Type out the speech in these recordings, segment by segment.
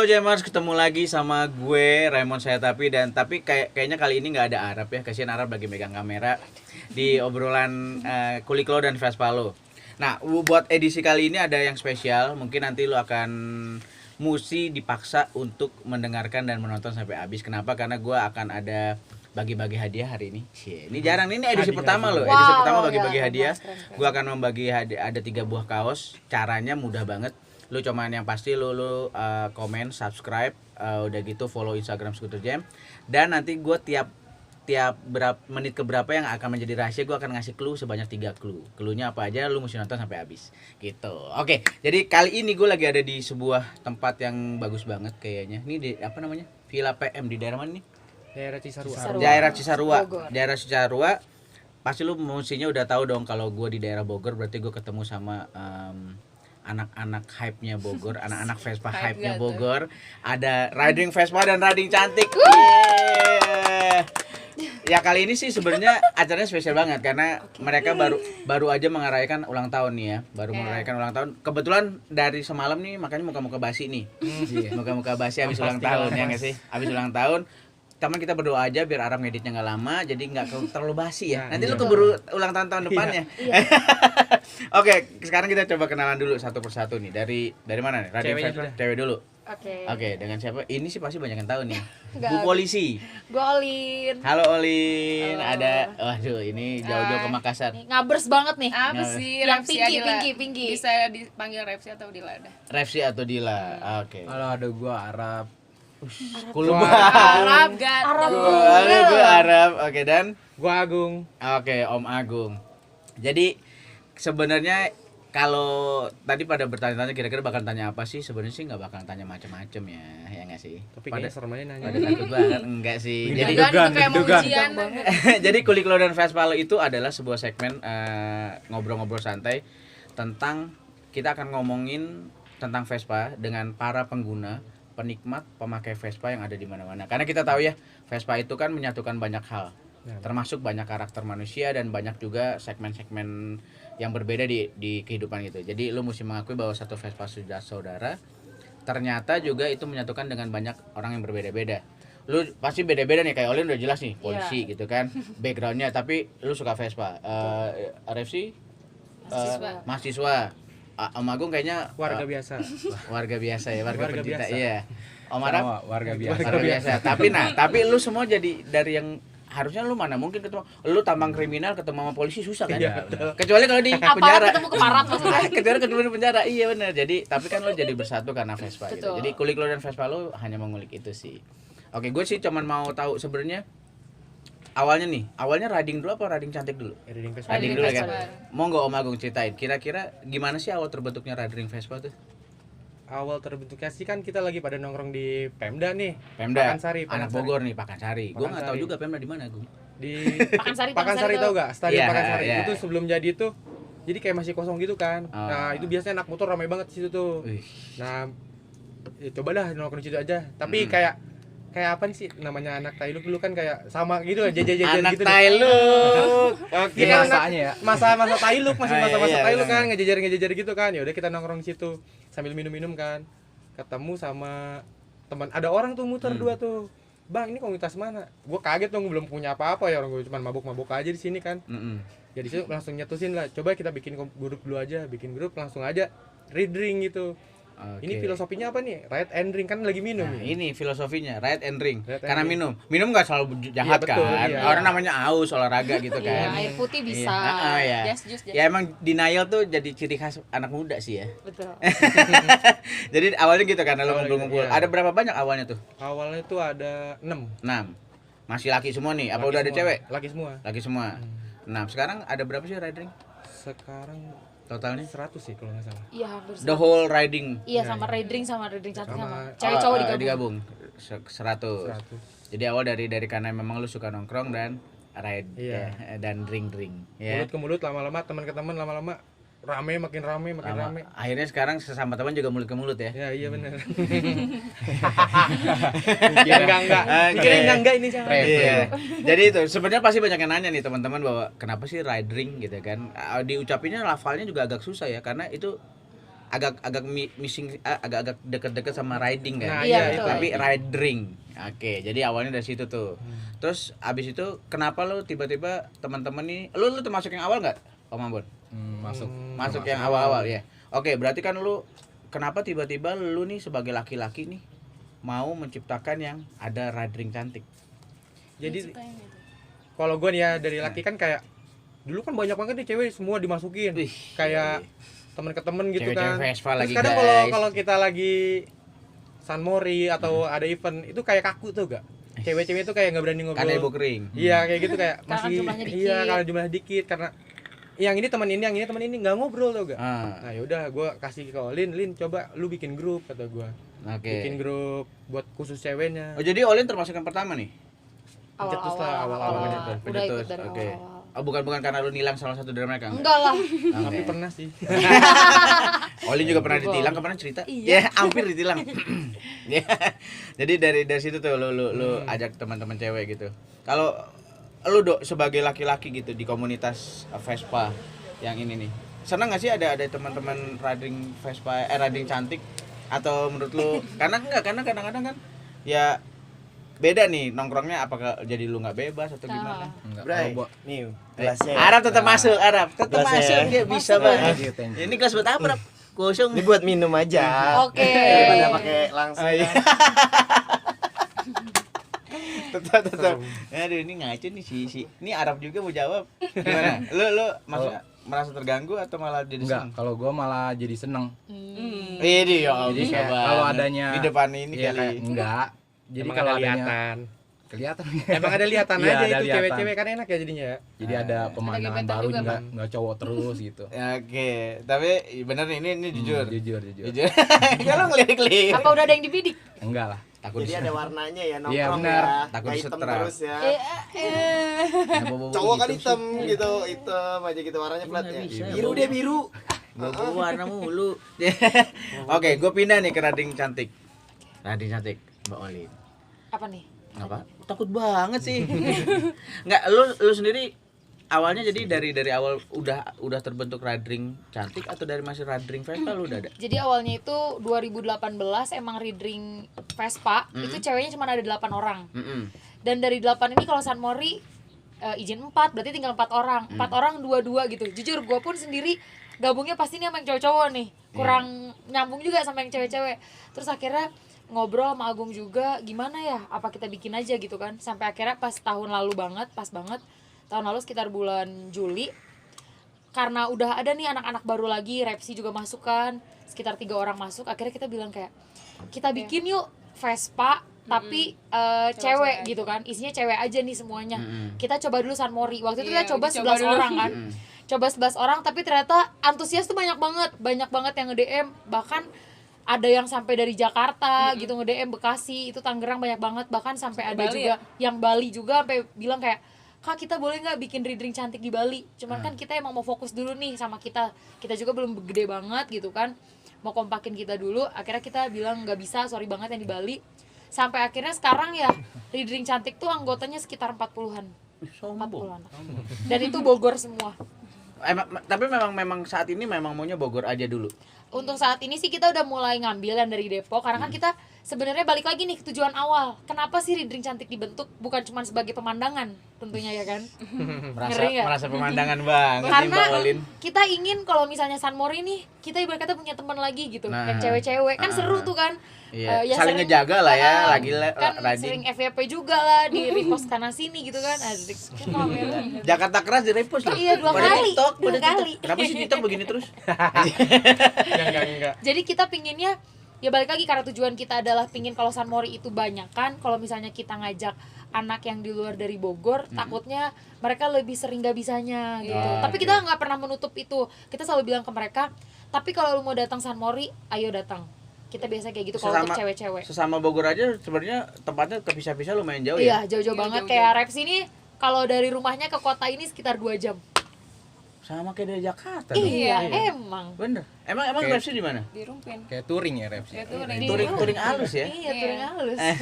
Halo Jammers, ketemu lagi sama gue Raymond Sayatapi dan kayaknya kali ini nggak ada Arab ya, kasihan Arab lagi megang kamera di obrolan Kuliklo dan Vespalo. Nah, buat edisi kali ini ada yang spesial, mungkin nanti lo akan mesti dipaksa untuk mendengarkan dan menonton sampai habis. Kenapa? Karena gue akan ada bagi-bagi hadiah hari ini. Ini jarang, ini edisi pertama loh. Edisi pertama bagi-bagi hadiah. Gue akan membagi hadiah, ada 3 buah kaos. Caranya mudah banget. Lu cuman yang pasti lu komen, subscribe, udah gitu follow Instagram Skuter Jam. Dan nanti gue tiap berapa menit ke berapa yang akan menjadi rahasia, gue akan ngasih clue sebanyak 3 clue. Cluenya apa aja lu mesti nonton sampai habis. Gitu. Oke, jadi kali ini gue lagi ada di sebuah tempat yang bagus banget kayaknya. Ini di apa namanya? Villa PM di daerah mana nih? Daerah Cisarua. Daerah Cisarua. Daerah Cisarua. Pasti lu mestinya udah tahu dong kalau gue di daerah Bogor, berarti gue ketemu sama anak-anak hype-nya Bogor, anak-anak Vespa hype-nya Bogor. Ada riding Vespa dan riding cantik. Yeah. Ya kali ini sih sebenarnya acaranya spesial banget karena mereka baru aja merayakan ulang tahun nih ya. Baru merayakan ulang tahun. Kebetulan dari semalam nih makanya muka-muka basi nih. Muka-muka basi habis ulang tahun ya enggak sih? Habis ulang tahun. Teman kita berdoa aja biar Aram ngeditnya nggak lama, jadi nggak terlalu basi ya. Nanti lu keburu ulang tahun depannya. Iya. Oke, sekarang kita coba kenalan dulu satu persatu nih. Dari mana nih? Cewek dulu. Oke, dengan siapa? Ini sih pasti banyak yang tahu nih. Bu Polisi. Gue Olin. Halo Olin. Halo. Ada, waduh ini jauh-jauh ke Makassar. Ngabers banget nih. Apa sih? Yang Repsi pinky, Adila. pinky. Bisa dipanggil Repsi atau Dila dah. Repsi atau Dila? Oke. Halo, ada gua Arab. Cool Arab banget. gak? Gue Arab. Oke, dan Gua Agung. Oke, Om Agung. Jadi sebenarnya kalau tadi pada bertanya-tanya kira-kira bakal tanya apa sih? Sebenarnya sih nggak bakal tanya macam-macam ya nggak sih? Tapi kayaknya serem aja nanya. Pada takut banget enggak sih. Jadi Jangan itu kayak mau dugaan. ujian. jadi Kuliklo dan Vespalo itu adalah sebuah segmen ngobrol-ngobrol santai tentang kita akan ngomongin tentang Vespa dengan para pengguna, penikmat, pemakai Vespa yang ada di mana-mana. Karena kita tahu ya, Vespa itu kan menyatukan banyak hal. Termasuk banyak karakter manusia dan banyak juga segmen-segmen yang berbeda di kehidupan gitu. Jadi lu mesti mengakui bahwa satu Vespa sudah saudara, ternyata juga itu menyatukan dengan banyak orang yang berbeda-beda. Lu pasti beda-beda nih, kayak Olin udah jelas nih, polisi gitu kan, backgroundnya, tapi lu suka Vespa. RFC mahasiswa. Om Agung kayaknya Warga biasa. warga biasa ya, warga pencinta. biasa. Iya. Om Arab Sama, warga biasa. warga biasa. Tapi lu semua jadi dari yang harusnya lu mana mungkin ketemu lu tambang kriminal ketemu sama polisi susah kan? Iya, Kecuali kalau di Aparat penjara. ketemu keparat maksudnya. Kecuali ketemu di penjara. Iya benar. Jadi tapi kan lu jadi bersatu karena Vespa gitu. Betul. Jadi Kuliklo dan Vespa lu hanya mengulik itu sih. Oke, gue sih cuman mau tahu sebenarnya awalnya riding dulu apa riding cantik dulu? Riding Vespa. Riding Riding dulu Vespa. kan. Monggo Om Agung ceritain. Kira-kira gimana sih awal terbentuknya riding Vespa tuh? Awal terbentuknya sih kan kita lagi pada nongkrong di Pemda nih. Pemda. Pakansari. Anak Bogor nih, Pakansari. Gue nggak tahu Pakansari. juga Pemda di mana, Gung. Di Pakansari Pakansari tahu. tahu gak? Stadion Iya, Pakansari. iya. Itu sebelum jadi itu jadi kayak masih kosong gitu kan. Oh. Nah, itu biasanya anak motor ramai banget di situ tuh. Wih. Nah, ya coba dah nongkrong di situ aja. Tapi kayak apa sih namanya anak Tailuk dulu kan kayak sama gitu lah jajan-jajan Anak gitu. deh. Tailuk. Oke. Iya, masanya ya. Masa-masa Tailuk masih Ah, masa-masa iya, Tailuk benar. kan ngejajar gitu kan. Ya udah kita nongkrong di situ sambil minum-minum kan. Ketemu sama teman ada orang tuh muter dua tuh. Bang, ini komunitas mana? Gua kaget dong, belum punya apa-apa ya, orang gue cuma mabuk-mabuk aja di sini kan. Ya di situ langsung nyetusin lah. Coba kita bikin grup dulu aja, bikin grup langsung aja reading gitu. Oke. Ini filosofinya apa nih? Ride and drink kan lagi minum Nah, nih. ini filosofinya ride and drink. Ride and Karena drink. minum nggak selalu jahat Iya, betul, kan. iya. Orang namanya aus olahraga gitu Iya, kan. air putih bisa. Iya. Ya. Just juice. Ya emang denial tuh jadi ciri khas anak muda sih ya. Betul. Jadi awalnya gitu kan, lu Awalnya ngumpul-ngumpul. gitu, iya. Ada berapa banyak awalnya tuh? Awalnya tuh ada 6. 6. Masih laki semua nih? Apa udah ada cewek? Laki semua. Laki semua. 6. Sekarang ada berapa sih riding Sekarang totalnya? 100 sih kalau nggak salah. Iya, hampir The sama. whole riding Iya, sama riding cantik Sama, sama. Cewek cowok digabung. 100. 100. Jadi awal dari karena memang lu suka nongkrong dan ride Iya. ya, dan drink ya. Mulut ke mulut lama-lama, teman ke teman lama-lama makin rame. Akhirnya sekarang sesama teman juga mulut ke mulut ya. Ya iya benar. Enggak. Mikirnya enggak ini jangan. Iya. Jadi itu sebenarnya pasti banyak yang nanya nih teman-teman bahwa kenapa sih riding gitu kan. Diucapinnya lafalnya juga agak susah ya karena itu agak missing, agak deket-deket sama riding kan. Nah, Iya, iya betul. itu. Tapi riding. Oke, jadi awalnya dari situ tuh. Terus abis itu kenapa lu tiba-tiba teman-teman nih, lu termasuk yang awal nggak, Om Ambon? Masuk yang awal-awal ya. Oke, berarti kan lu kenapa tiba-tiba lu nih sebagai laki-laki nih mau menciptakan yang ada riding cantik? Jadi Ceritain gitu. kalau gue nih ya dari laki kan kayak dulu kan banyak banget nih cewek semua dimasukin. Wih, Kayak temen ke temen gitu cewek-cewek kan. Vespa Terus lagi, kadang guys. kalau kita lagi San Mori atau ada event itu kayak kaku tuh gak? Cewek-cewek itu kayak nggak berani ngobrol. Karena ibu kering. Iya kayak gitu kayak Karena masih jumlahnya dikit. iya karena jumlahnya dikit karena yang ini teman ini, yang ini teman ini nggak ngobrol tuh gak? Ah, Nah yaudah gue kasih ke Lin coba lu bikin grup kata gue. oke. Bikin grup buat khusus ceweknya. Oh, jadi Olin termasuk yang pertama nih? Pencetus lah, awal-awal Udah Pencetus, ikut dari oke. awal-awal. Oh, bukan karena lu nilang salah satu dari mereka? Enggak lah. Tapi Oke. pernah sih. Olin juga pernah Betul. ditilang, kemarin cerita? Iya. Ya, hampir ditilang. Ya. Jadi dari situ tuh lu ajak teman-teman cewek gitu. Kalau lu Dok sebagai laki-laki gitu di komunitas Vespa yang ini nih. Senang gak sih ada teman-teman riding Vespa riding cantik, atau menurut lu karena kadang-kadang kan ya beda nih nongkrongnya, apakah jadi lu nggak bebas atau gimana? Enggak. Bray, nih gelasnya. Arab tetap masuk, Arab tetap Gelasnya masuk, ya. dia bisa Masuk. banget. Thank you, thank you. Ini kelas buat apa, Arab? Kosong. Ini buat minum aja. Oke. Daripada pakai langsung. Oh, iya. tetap. Aduh, ini ngaco nih si. Ini Arab juga mau jawab. Gimana? Lu maksudnya merasa terganggu atau malah jadi Enggak, seneng? kalau gua malah jadi seneng. Ini ya, Jadi bisa kayak banget. kalau adanya di depan ini Iya, kali. kayak enggak. Jadi Emang kalau ada adanya lihatan. kelihatan. Emang ada lihatan Iya, aja ada itu lihatan. cewek-cewek kan enak ya jadinya ya. Jadi ada pemandangan gebetan baru juga, enggak cowok terus gitu. Ya, oke, tapi bener nih ini jujur. Jujur. Jujur. Kalau ngelirik-lirik. Apa udah ada yang dibidik? Enggak lah. Takut Jadi ada warnanya ya Iya, nongkrong benar. ya. Takut Nggak hitam disetrap. terus ya. Cowok Cowok kan hitam gitu, hitam aja gitu warnanya flat nggak ya. bisa. Biru dia biru. Gua warna mulu. Oke, gue pindah nih ke Rading cantik. Rading cantik, Mbak Olin. Apa nih? Apa? Takut banget sih. Enggak, lu sendiri awalnya jadi dari awal udah terbentuk Rading cantik atau dari masih Rading Vespa lu udah ada? Jadi awalnya itu 2018 emang riding Vespa, itu ceweknya cuma ada 8 orang. Mm-mm. Dan dari 8 ini kalau San Mori izin 4, berarti tinggal 4 orang. 4 orang 2-2 gitu. Jujur gue pun sendiri gabungnya pasti nih sama yang cowok-cowok nih. Kurang nyambung juga sama yang cewek-cewek. Terus akhirnya ngobrol sama Agung juga, gimana ya? Apa kita bikin aja gitu kan. Sampai akhirnya pas tahun lalu banget, pas banget. Tahun lalu sekitar bulan Juli. Karena udah ada nih anak-anak baru lagi, Repsi juga masuk kan. Sekitar 3 orang masuk. Akhirnya kita bilang kayak, kita bikin yuk Vespa tapi cewek gitu kan, isinya cewek aja nih semuanya. Kita coba dulu San Mori. Waktu itu Iya, kita coba uji 11 coba dulu. orang kan. Coba 11 orang tapi ternyata antusias tuh banyak banget yang nge-DM, bahkan ada yang sampai dari Jakarta gitu nge-DM, Bekasi, itu Tangerang banyak banget, bahkan sampai ada Bali juga yang Bali juga sampai bilang kayak, "Kak, kita boleh nggak bikin riding cantik di Bali?" Cuman kan kita emang mau fokus dulu nih sama kita juga belum gede banget gitu kan, mau kompakin kita dulu. Akhirnya kita bilang nggak bisa, sorry banget yang di Bali. Sampai akhirnya sekarang ya riding cantik tuh anggotanya sekitar 40-an. 40-an. Dan itu Bogor semua. Tapi memang saat ini memang maunya Bogor aja dulu. Untuk saat ini sih kita udah mulai ngambil yang dari Depok, karena kan kita sebenarnya balik lagi nih ke tujuan awal. Kenapa sih riding cantik dibentuk? Bukan cuma sebagai pemandangan tentunya ya kan. Ngeri nggak? Merasa pemandangan banget nih Karena Mbak Olin. kita ingin kalau misalnya San Mori nih, kita ibarat kata punya teman lagi gitu, Nah. yang cewek-cewek kan seru tuh kan. Iya, Ya saling sering- ngejaga lah ya, Ah, lagi kan riding. sering FYP juga lah di repost kana sini gitu kan. Asik. Jakarta keras di repost loh. Iya, 2 Pada kali. TikTok, 2 pada TikTok. kali. Kenapa sih TikTok begini terus? Enggak. Jadi kita pinginnya ya balik lagi karena tujuan kita adalah pingin kalau San Mori itu banyak kan. Kalau misalnya kita ngajak anak yang di luar dari Bogor, takutnya mereka lebih sering gak bisanya gitu. Iya. Tapi kita nggak pernah menutup itu. Kita selalu bilang ke mereka, tapi kalau lu mau datang San Mori, ayo datang. Kita biasa kayak gitu kalau untuk cewek-cewek. Sesama Bogor aja sebenarnya tempatnya kepisah-pisah lumayan jauh ya. Iya, jauh-jauh Iya, banget. jauh-jauh. Kayak Reps ini kalau dari rumahnya ke kota ini sekitar 2 jam. Sama kayak dari Jakarta dong. Iya, emang. Bener. Emang Kayak- Repsi di mana? Di Rumpin. Kayak touring ya Reps. Ya tuh Touring halus ya. Iya, touring halus. Iya,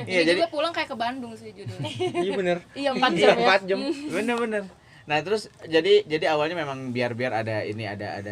Jadi jadi juga pulang kayak ke Bandung sih judulnya. Iya bener. Iya, 4 Iya jam ya. 4 jam. bener. Nah, terus jadi awalnya memang biar ada ini ada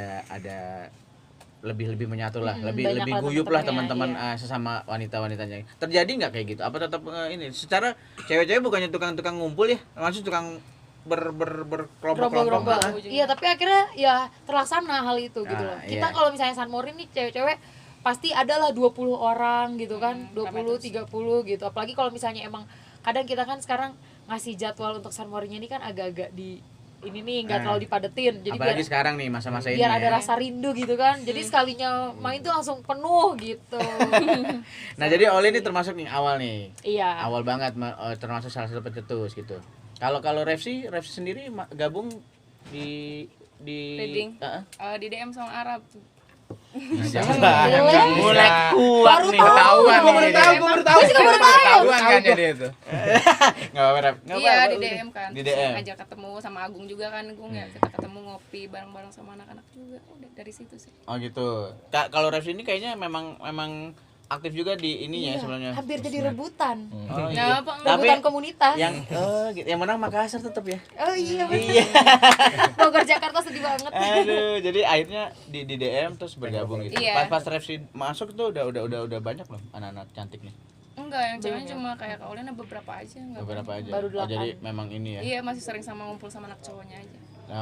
lebih menyatu lah, lebih banyak lah guyup lah teman-temannya, teman-teman sesama wanita-wanitanya. Terjadi nggak kayak gitu? Apa tetap ini secara cewek-cewek bukannya tukang-tukang ngumpul ya, maksud tukang berkelompok-kelompok. Gerombol-gerombol. Iya, tapi akhirnya ya terlaksana hal itu gitu loh. Kita Iya. kalau misalnya San Mori nih cewek-cewek pasti adalah 20 orang gitu kan, 20 30 gitu. Apalagi kalau misalnya emang kadang kita kan sekarang ngasih jadwal untuk San Morinya ini kan agak-agak di ini nih nggak terlalu dipadetin. Jadi Apalagi biar sekarang nih masa-masa ini biar ada ya. rasa rindu gitu kan. Jadi sekalinya main tuh langsung penuh gitu. Nah, jadi Oli ini termasuk nih awal nih. Iya. Awal banget termasuk salah satu pencetus gitu. Kalau Refsi sendiri gabung di Reading. Di DM sama Arab. Nah, Boleh. mulai kuat Baru nih. tahu. Ketahuan Gua baru nih. tahu, gua baru tahu. Gua juga baru tahu. Ketahuan kan jadi itu. Enggak apa-apa, Ref. Nggak Iya apa-apa, di udah. DM kan. Di Terus DM. Ajak ketemu sama Agung juga kan, Agung ya kita ketemu ngopi bareng-bareng sama anak-anak juga. Udah dari situ sih. Oh gitu. Kalau Refsi ini kayaknya memang aktif juga di ininya Iya, sebelumnya. hampir jadi rebutan. Oh, Nah, iya. apa Tapi Rebutan komunitas. gitu. Yang menang Makassar tetap ya. Oh iya bener. Iya. Bogor Jakarta sedih banget. Aduh, jadi akhirnya di DM terus bergabung gitu. Iya. Pas Refsi masuk tuh udah banyak loh anak-anak cantik nih. enggak, yang ceweknya cuma kayak Kak Olin beberapa aja enggak. Beberapa aja. Baru Oh, jadi 8. memang ini ya. Iya, masih sering sama ngumpul sama anak cowoknya aja.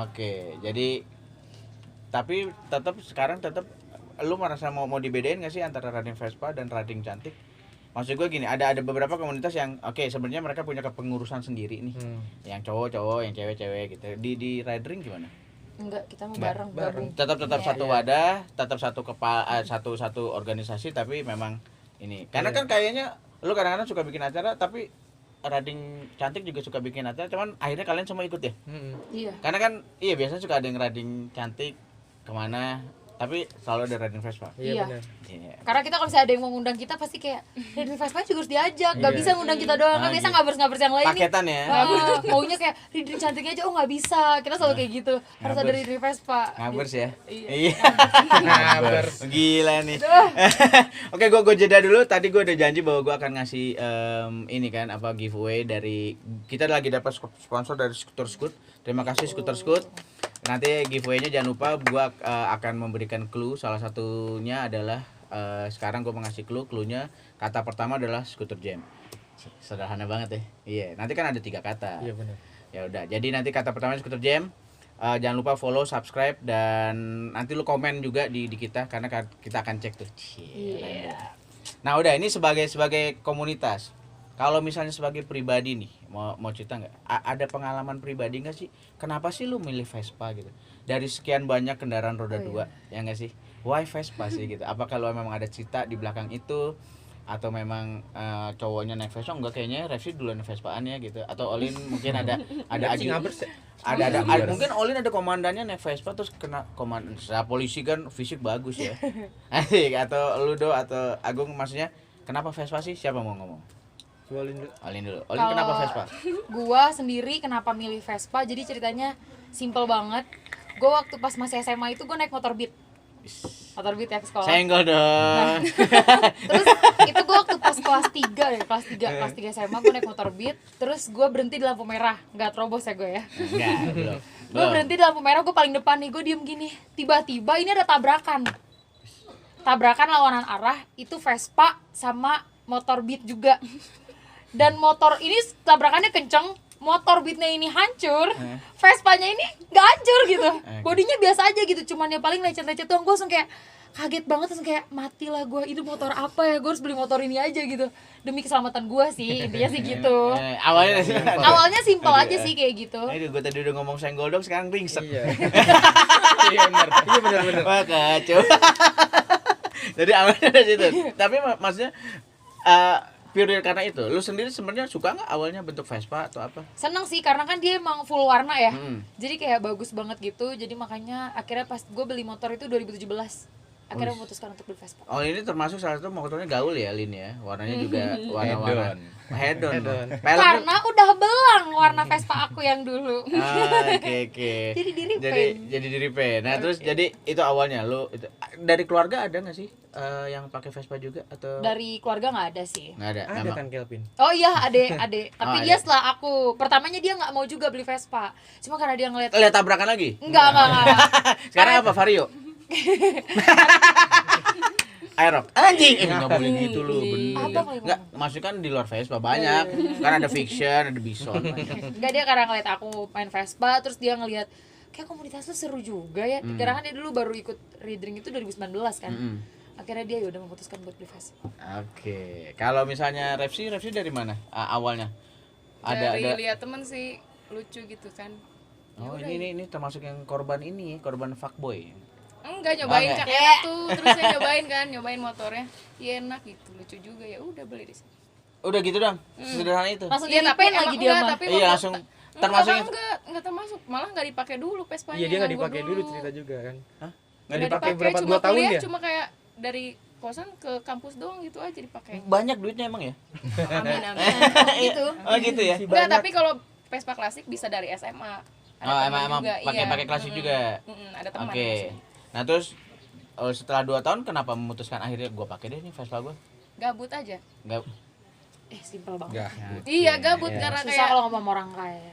Oke, jadi tapi sekarang lu merasa mau dibedain nggak sih antara Rading Vespa dan Rading Cantik? Maksud gue gini, ada beberapa komunitas yang sebenarnya mereka punya kepengurusan sendiri nih. Yang cowok, yang cewek gitu. Di Riding gimana? Enggak, kita mau Enggak, bareng. bareng. Tetap Iya, satu wadah, tetap satu satu organisasi, tapi memang ini. Karena kan kayaknya lu kadang-kadang suka bikin acara, tapi Rading Cantik juga suka bikin acara, cuman akhirnya kalian semua ikut ya? Iya. Karena kan biasanya suka ada yang Rading Cantik kemana, tapi selalu ada Rading Vespa. Iya. Benar. Iya. Karena kita kalau misalnya ada yang mau ngundang kita pasti kayak Rading Vespa juga harus diajak. Gak Iya. bisa ngundang kita doang. Kan Ah, biasa gitu. ngabers-ngabers yang lain nih. Paketan ya. Maunya kayak Rading Cantiknya aja, oh nggak bisa. Kita selalu kayak gitu. Harus ada Ngabers. Rading Vespa. Ngabers ya. Iya. Ngabers. Gila nih. Oke, gue jeda dulu. Tadi gue udah janji bahwa gue akan ngasih ini kan giveaway dari kita lagi dapat sponsor dari Scooter Scoot. Terima kasih Scooter Scoot. Nanti giveaway-nya jangan lupa gue akan memberikan clue. Salah satunya adalah sekarang gue mengasih clue-nya kata pertama adalah Scooter Jam. Sederhana banget ya. Iya, nanti kan ada 3 kata. Iya benar. Ya udah, jadi nanti kata pertama Scooter Jam. Jangan lupa follow, subscribe, dan nanti lu komen juga di kita karena kita akan cek tuh. Iya. Nah udah, ini sebagai komunitas. Kalau misalnya sebagai pribadi nih, mau cerita nggak? Ada pengalaman pribadi nggak sih? Kenapa sih lu milih Vespa gitu? Dari sekian banyak kendaraan roda 2, ya nggak sih? Why Vespa sih gitu? Apa kalau memang ada cerita di belakang itu? Atau memang cowoknya naik Vespa? Enggak, kayaknya Refsi duluan Vespaan ya gitu. Atau Olin mungkin ada Ngabers ya? ada mungkin Olin ada komandannya naik Vespa terus kena komandan. Nah, polisi kan fisik bagus ya. Asik. Atau Ludo atau Agung, maksudnya kenapa Vespa sih? Siapa mau ngomong? Boleh dulu. Olin dulu. Olin kenapa Vespa? Gua sendiri kenapa milih Vespa? Jadi ceritanya simple banget. Gue waktu pas masih SMA itu gue naik motor Beat. Motor Beat ya ke sekolah. Senggol dong. Terus itu gue waktu pas kelas 3 deh, kelas 3 SMA gue naik motor Beat. Terus gue berhenti di lampu merah, nggak terobos ya gue ya. Enggak, belum. Gue berhenti di lampu merah, gue paling depan nih, gue diem gini. Tiba-tiba ini ada tabrakan lawanan arah, itu Vespa sama motor Beat juga. Dan motor ini tabrakannya kenceng, motor Beatnya ini hancur, Vespanya ini nggak hancur gitu. Bodinya biasa aja gitu, cuman ya paling lecet-lecet doang. Gue langsung kayak kaget banget, langsung kayak matilah gue, itu motor apa ya, gue harus beli motor ini aja gitu demi keselamatan gue sih, intinya sih gitu. Awalnya simpel aja sih kayak gitu. Aduh, gue tadi udah ngomong senggol dong, sekarang ringsek. Iya. Iya benar. Iya benar. Wah, kacau. Jadi awalnya dari situ. Tapi maksudnya pure karena itu. Lu sendiri sebenarnya suka nggak awalnya bentuk Vespa atau apa? Seneng sih karena kan dia emang full warna ya. Hmm. Jadi kayak bagus banget gitu. Jadi makanya akhirnya pas gue beli motor itu 2017. Akhirnya memutuskan untuk beli Vespa. Oh, ini termasuk salah satu motornya gaul ya, Lin ya. Warnanya juga warna-warna hedon. Peleknya Karena udah belang warna Vespa aku yang dulu. oke. Jadi di repaint. Jadi di repaint. Nah, terus jadi itu awalnya lu itu dari keluarga ada nggak sih yang pakai Vespa juga atau Dari keluarga nggak ada sih. nggak ada? Ada Memang. kan Kelvin? Oh iya, adek. Tapi Oh, dia adek. setelah aku, pertamanya dia nggak mau juga beli Vespa. Cuma karena dia ngeliat Lihat tabrakan lagi? enggak. Sekarang apa Vario? Aerox. Anjing, enggak boleh gitu lu, Apa bener. mau Enggak, maksudnya kan di luar Vespa banyak. Kan ada fiction, ada bison banyak. Enggak, dia karena ngeliat aku main Vespa, terus dia ngeliat kayak komunitas lu seru juga ya. Kira kan dia dulu baru ikut Ridring itu 2019 kan. Akhirnya dia udah memutuskan buat beli Vespa. Oke. Kalau misalnya Repsi dari mana? Awalnya? Dari Ada. lihat temen sih lucu gitu kan. Oh, ini termasuk yang korban ini, korban fuckboy. Enggak, nyobain Enggak. kan enak tuh, terus saya nyobain motornya. Iya enak gitu, lucu juga ya udah beli di sini. Udah gitu dong. Sederhana itu. Langsung Iya, jadi tapi pen emang lagi dia enggak, mah. tapi Iya, waktu- langsung termasuk yang enggak termasuk, malah enggak dipakai dulu Vespanya. Iya dia nggak nganggur dipakai dulu cerita juga kan. Hah? Nggak dipakai berapa cuma 2 tahun kuliah, ya? Cuma kayak dari kosan ke kampus doang gitu aja dipakai. Banyak duitnya emang ya? Amin amin. Gitu. Oh gitu ya. Enggak, tapi kalau Vespa klasik bisa dari SMA. Ada Oh, teman emang juga, iya. pakai klasik juga. Ada teman. Oke. maksudnya. Nah, terus setelah 2 tahun kenapa memutuskan akhirnya gua pakai deh nih Vespa gua? Gabut aja. Enggak. Simpel banget. Enggak. Iya, gabut Iya. karena Susah kayak kalau ngomong sama orang kaya.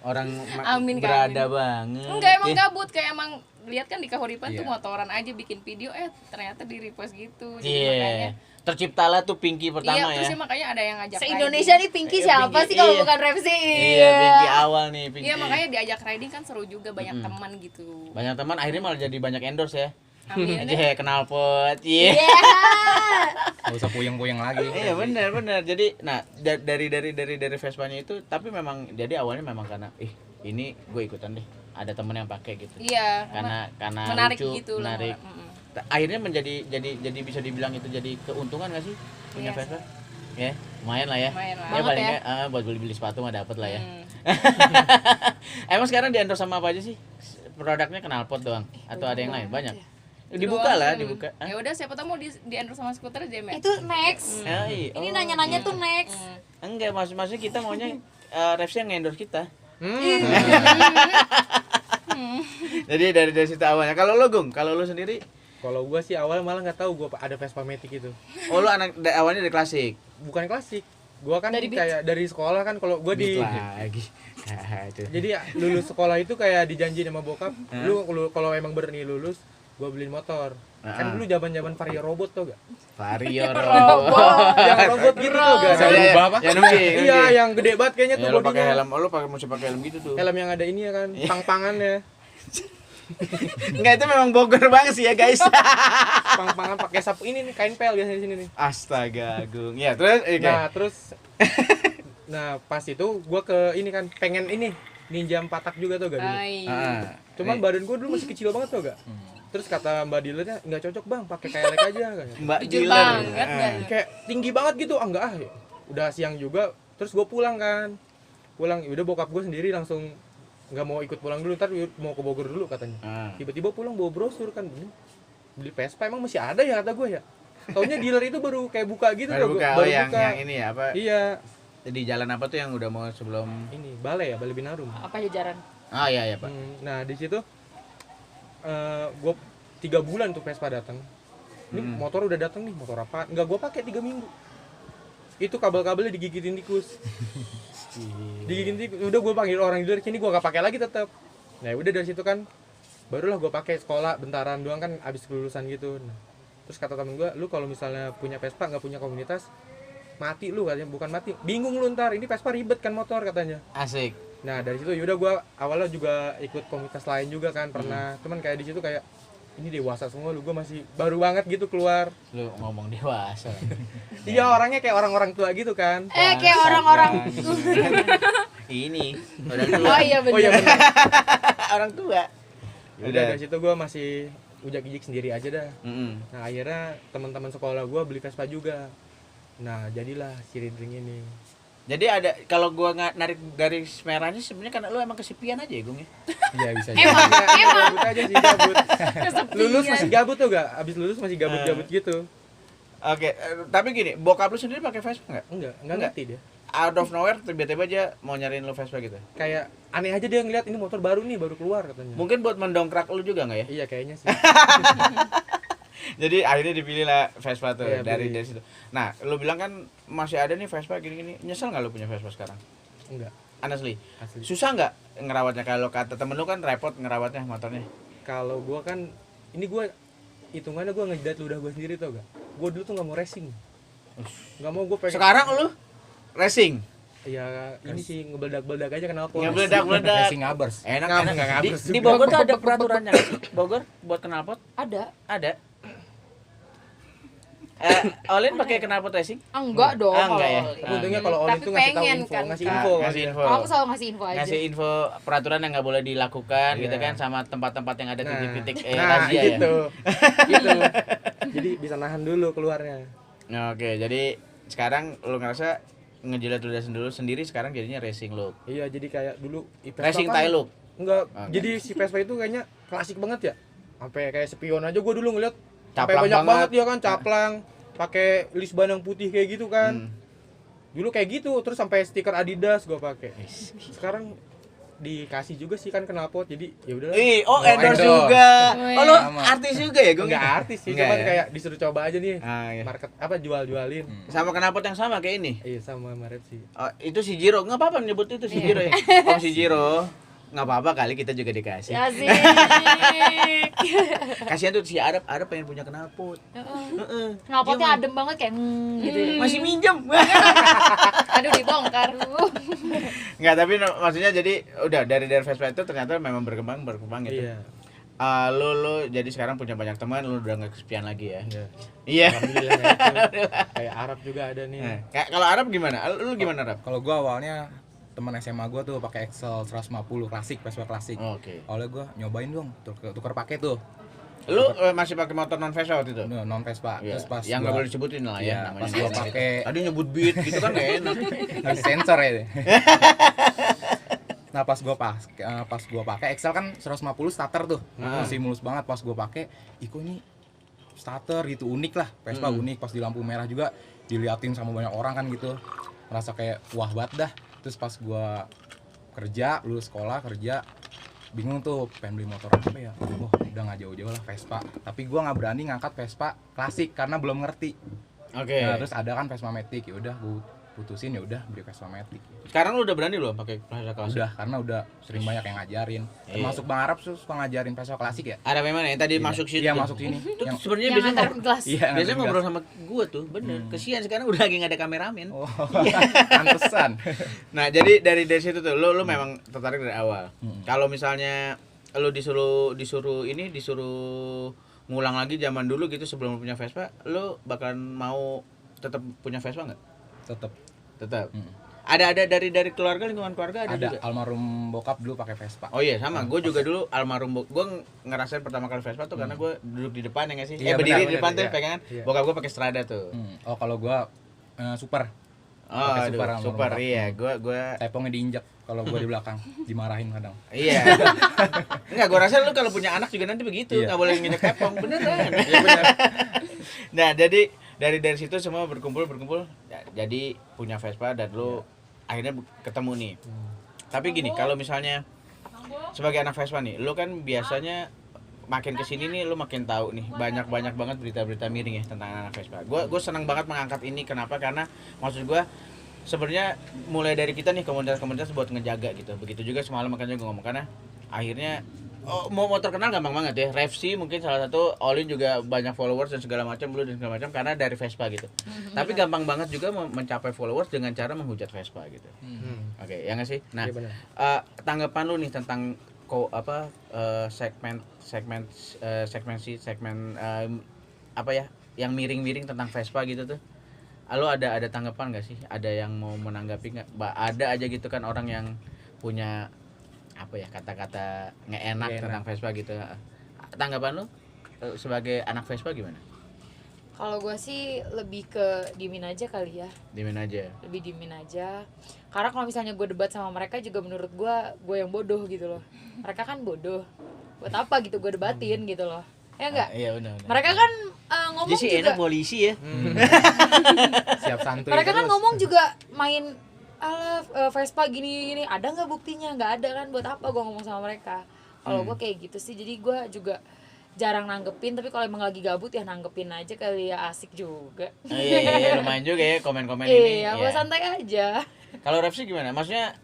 Orang Amin, Kak, berada amin. banget. enggak emang Ih, gabut kayak emang lihat kan di Kahuripan tuh Iya. motoran aja bikin video ternyata di repost gitu. Jadi Iya. makanya Terciptalah tuh Pinky pertama iya, ya. terus ya makanya ada yang ngajak Se-Indonesia nih Pinky siapa Pinky, sih kalau iya. bukan Repsi? Iya, Pinky awal nih, Pinky. Iya, makanya diajak riding kan seru juga, banyak teman gitu. Banyak teman akhirnya malah jadi banyak endorse ya. Amin. Aja kenal pot. Iya. Nggak usah puyeng-puyeng lagi. Iya benar. Jadi nah dari Vespanya itu tapi memang jadi awalnya memang karena ini gue ikutan deh. Ada temen yang pakai gitu. Iya. Karena menarik lucu, gitu lah. menarik. Akhirnya jadi bisa dibilang itu jadi keuntungan gak sih punya Iya Vespa? Ya, lumayan lah ya. Lumayan lah. Ya Banget paling ya. nggak, buat beli sepatu mah dapat lah ya. Hmm. Emang sekarang di endorse sama apa aja sih? Produknya knalpot doang atau ada yang lain? Banyak. Dibuka Doang. lah, dibuka. Ya udah, siapa tahu mau di endorse sama skuter aja, Mek. Itu next. Iya. Ini nanya-nanya tuh next. Enggak, maksudnya kita maunya Repsi yang endorse kita. Jadi dari situ awalnya. Kalau lo Gung, kalau lo sendiri, Kalau gua sih awal malah nggak tahu gua ada Vespa Matic itu. oh lo awalnya dari klasik. Bukan klasik. Gua kan Dari kayak dari sekolah kan kalau gua di lagi. jadi lulus sekolah itu kayak dijanji sama bokap, lu kalau emang berani lulus, gua beliin motor. Kan dulu zaman-zaman Vario robot tuh gak? Vario Yang robot gitu tuh gak? Saya lupa apa? Ya nunggi. Iya, yang gede banget kayaknya Ya tuh lo pakai bodinya. helm, lo mesti pakai helm gitu tuh. Helm yang ada ini ya kan, pang-pangannya. Enggak, itu memang Bogor banget sih ya guys. Pang-pangan pakai sapu ini nih, kain pel biasanya di sini nih. Astaga, Gung. Ya, terus Nah, terus nah, pas itu gua ke ini kan pengen ini Ninja 4 tak juga tuh gak dulu. Hai. Cuman badan gua dulu masih kecil banget tuh gak. Terus kata Mbak dealernya nggak cocok bang, pakai KLX aja kan. Mbak Jujur dealer. banget, Ah. Kayak tinggi banget gitu, enggak ah. Ya. Udah siang juga, terus gue pulang kan. Pulang, udah bokap gue sendiri langsung nggak mau ikut pulang dulu, ntar mau ke Bogor dulu katanya. Ah. Tiba-tiba pulang bawa brosur kan, beli Vespa emang masih ada ya kata gue ya. Taunya dealer itu baru kayak buka gitu Baru loh, buka, baru yang buka. ini ya apa? Iya, Jadi jalan apa tuh yang udah mau sebelum? ini Balai ya, Balai Binarum. Apa jajaran? Ah iya Pak. Nah di situ gue 3 bulan tuh Vespa datang. Ini motor udah datang nih, motor apa? Enggak, gue pakai 3 minggu. Itu kabel-kabelnya digigitin tikus. Digigitin tikus. Udah gue panggil orang dealer sini, gue gak pakai lagi tetap. Nah udah dari situ kan, barulah gue pakai sekolah bentaran doang kan, abis kelulusan gitu. Nah, terus kata temen gue, lu kalau misalnya punya Vespa nggak punya komunitas, mati lu katanya. Bukan mati, bingung lu ntar. Ini Vespa ribet kan motor katanya. Asik. Nah dari situ yaudah gue awalnya juga ikut komunitas lain juga kan pernah. Cuman kayak di situ kayak ini dewasa semua lu, gue masih baru banget gitu keluar. Lu ngomong dewasa. Iya orangnya kayak orang-orang tua gitu kan. Kayak orang-orang. Ini orang tua. Oh iya benar. Oh iya benar. Orang tua. Udah dari situ gue masih ujak-ujik sendiri aja dah. Mm-mm. Nah akhirnya teman-teman sekolah gue beli Vespa juga. Nah jadilah si Ridring ini. Jadi ada kalau gua narik garis merahnya sebenarnya karena lu emang kesepian aja ya, Gung ya. Iya bisa jadi. Emang. Gabut aja sih gabut. Lulus masih gabut tuh gak? Abis lulus masih gabut-gabut gitu. Oke, tapi gini, bokap lu sendiri pakai Vespa enggak? Enggak Enggak. ngerti dia. Out of nowhere tiba-tiba aja mau nyariin lu Vespa gitu. Kayak aneh aja dia ngeliat ini motor baru nih, baru keluar katanya. Mungkin buat mendongkrak lu juga enggak ya? Iya kayaknya sih. Jadi akhirnya dipilih lah Vespa tuh Iya, dari beli. situ. Nah, lu bilang kan masih ada nih Vespa gini-gini. Nyesel nggak lu punya Vespa sekarang? Enggak, Honestly. asli. Susah nggak ngerawatnya? Kalau kata temen lu kan repot ngerawatnya motornya. Kalau gua kan ini gue hitungannya gue ngejilat ludah gue sendiri tau gak. Gue dulu tuh nggak mau racing, nggak mau, gue pengen Sekarang lu racing. ya ini sih ngebeledak-beledak aja knalpot. Ngabeledak-beledak. Racing ngabers. Enak Nggak enak. ngabers Di juga. Bogor tuh ada peraturannya nggak sih? Bogor buat knalpot Ada. ada. Olin pakai knalpot racing? Enggak dong. Enggak ya? kalau- Untungnya kalau Olin Tapi tuh ngasih tahu pengen info, kan, ngasih Kak. info. Ngasih info. Aku selalu ngasih info aja. Ngasih info peraturan yang nggak boleh dilakukan gitu Iya. kan, sama tempat-tempat yang ada Nah, titik-titik nah razia ya. gitu. Gitu. Jadi bisa nahan dulu keluarnya. Nah, oke, jadi sekarang lu ngerasa ngejilat ludah sendiri sekarang jadinya racing look. Iya, jadi kayak dulu Vespa Racing kan- tail look. Enggak, Oke. jadi si Vespa itu kayaknya klasik banget ya. Sampai kayak spion aja gue dulu ngeliat sampai Caplang banyak banget. banget dia kan caplang, pakai list ban yang putih kayak gitu kan. Dulu kayak gitu, terus sampai stiker Adidas gue pakai. Sekarang dikasih juga sih kan knalpot, jadi ya udah. Ih, oh Oh, endorse endorse. juga. Oh, lu Sama. artis juga ya? Gue Enggak artis sih, Enggak cuman ya? kayak disuruh coba aja nih. Ah, iya. Market apa jual-jualin. Sama knalpot yang sama kayak ini. Iya sama Marep sih. Oh, itu si Jiro, nggak apa-apa nyebut itu si Jiro ya. Oh si Jiro, nggak apa-apa kali kita juga dikasih. Asik. Kasihan tuh si Arab pengen punya knalpot. Knalpotnya adem banget kayak gitu. Masih minjem. Aduh dibongkar. Nggak, tapi maksudnya jadi udah dari Vespa itu ternyata memang berkembang gitu. Iya. Lu jadi sekarang punya banyak teman, lu udah nggak kesepian lagi ya. Iya. Iya. Alhamdulillah ya itu. Kayak Arab juga ada nih. Nah, kayak kalau Arab gimana? Lu gimana Arab? Kalau gua awalnya teman SMA gua tuh pakai Excel 150 klasik, Vespa klasik. Oke. Awalnya gua nyobain dong, tukar pakai tuh. Lu masih pakai motor non Vespa waktu itu? Non Vespa. Iya. Terus pas Yang nggak gua- boleh disebutin lah Iya, ya namanya. pas gua pakai- Tadi nyebut beat gitu kan nggak enak. harus sensor ya. Nah pas gua pakai Excel kan 150 starter tuh, masih mulus banget. Pas gua pakai, iko ini starter gitu, unik lah, Vespa unik. Pas di lampu merah juga diliatin sama banyak orang kan gitu, merasa kayak wah banget dah. Terus pas gua kerja, lulus sekolah kerja, bingung tuh pengen beli motor apa ya. Wah udah nggak jauh-jauh lah Vespa, tapi gua nggak berani ngangkat Vespa klasik karena belum ngerti. Oke. Nah, terus ada kan Vespa Matic, ya udah gua putusin ya udah beli Vespa Matic. Sekarang lu udah berani belum pakai Vespa klasik? Udah, karena udah sering banyak yang ngajarin. Iya. Termasuk Bang Arab suka ngajarin Vespa klasik ya. Ada memang yang tadi masuk sini. Iya, tuh. masuk sini. Itu Yang- sebenarnya Yang biasanya antar kelas. Iya, biasanya ngerti ngobrol gas. sama gua tuh, bener. Kesian sekarang udah lagi nggak ada kameramen. Oh, pantesan. Nah, jadi dari situ tuh lu memang tertarik dari awal. Kalau misalnya lu disuruh ngulang lagi zaman dulu gitu sebelum lu punya Vespa, lu bakalan mau tetap punya Vespa nggak? Tetep Tetap. Ada dari keluarga, lingkungan keluarga ada juga. almarhum bokap dulu pakai Vespa. Oh iya sama, gue juga dulu almarhum gue ngerasain pertama kali Vespa tuh karena gue duduk di depan ya nggak sih? Iya, Berdiri benar, di depan benar, tuh iya. pegangan. Iya. Bokap gue pakai Strada tuh. Oh, kalau gua super. Oh, Pakai aduh, Super almarhum super bokap. iya. Gue Tepongnya diinjak kalau gua di belakang, dimarahin kadang. iya. Enggak, gue rasa lu kalau punya anak juga nanti begitu, Iya. nggak boleh nginjek tepong, beneran. Iya benar. Nah, jadi dari situ semua berkumpul jadi punya Vespa dan lu akhirnya ketemu nih. Tapi gini, kalau misalnya sebagai anak Vespa nih, lu kan biasanya makin kesini nih lu makin tahu nih banyak banget berita-berita miring ya tentang anak Vespa. Gue senang banget mengangkat ini, kenapa? Karena maksud gue sebenarnya mulai dari kita nih komunitas buat ngejaga gitu. Begitu juga semalam makanya gue ngomong karena akhirnya mau motor kenal gampang banget ya. Revsi mungkin salah satu, Olin juga banyak followers dan segala macam, Blue dan segala macam karena dari Vespa gitu. Tapi gampang banget juga mencapai followers dengan cara menghujat Vespa gitu. Oke, ya nggak sih? Nah, Iya benar. tanggapan lu nih tentang segmen apa ya yang miring-miring tentang Vespa gitu tuh. Lu ada tanggapan nggak sih? Ada yang mau menanggapi nggak? Ada aja gitu kan orang yang punya apa ya kata-kata nggak enak tentang Vespa gitu. Tanggapan lu sebagai anak Vespa gimana? Kalau gue sih lebih ke diemin aja kali ya. Diemin aja. Lebih diemin aja. Karena kalau misalnya gue debat sama mereka juga menurut gue yang bodoh gitu loh. Mereka kan bodoh. Buat apa gitu gue debatin gitu loh. Ya enggak? Iya benar. Mereka kan ngomong Jadi sih juga. enak polisi ya. Siap santuy. Mereka kan terus. ngomong juga main ala Vespa gini ada nggak buktinya? Nggak ada kan, buat apa gue ngomong sama mereka? Kalau gue kayak gitu sih, jadi gue juga jarang nanggepin, tapi kalau emang lagi gabut ya nanggepin aja kali ya, asik juga. Iya, lumayan juga ya komen-komen ini. Iya, gue santai aja. Kalau Repsi gimana? Maksudnya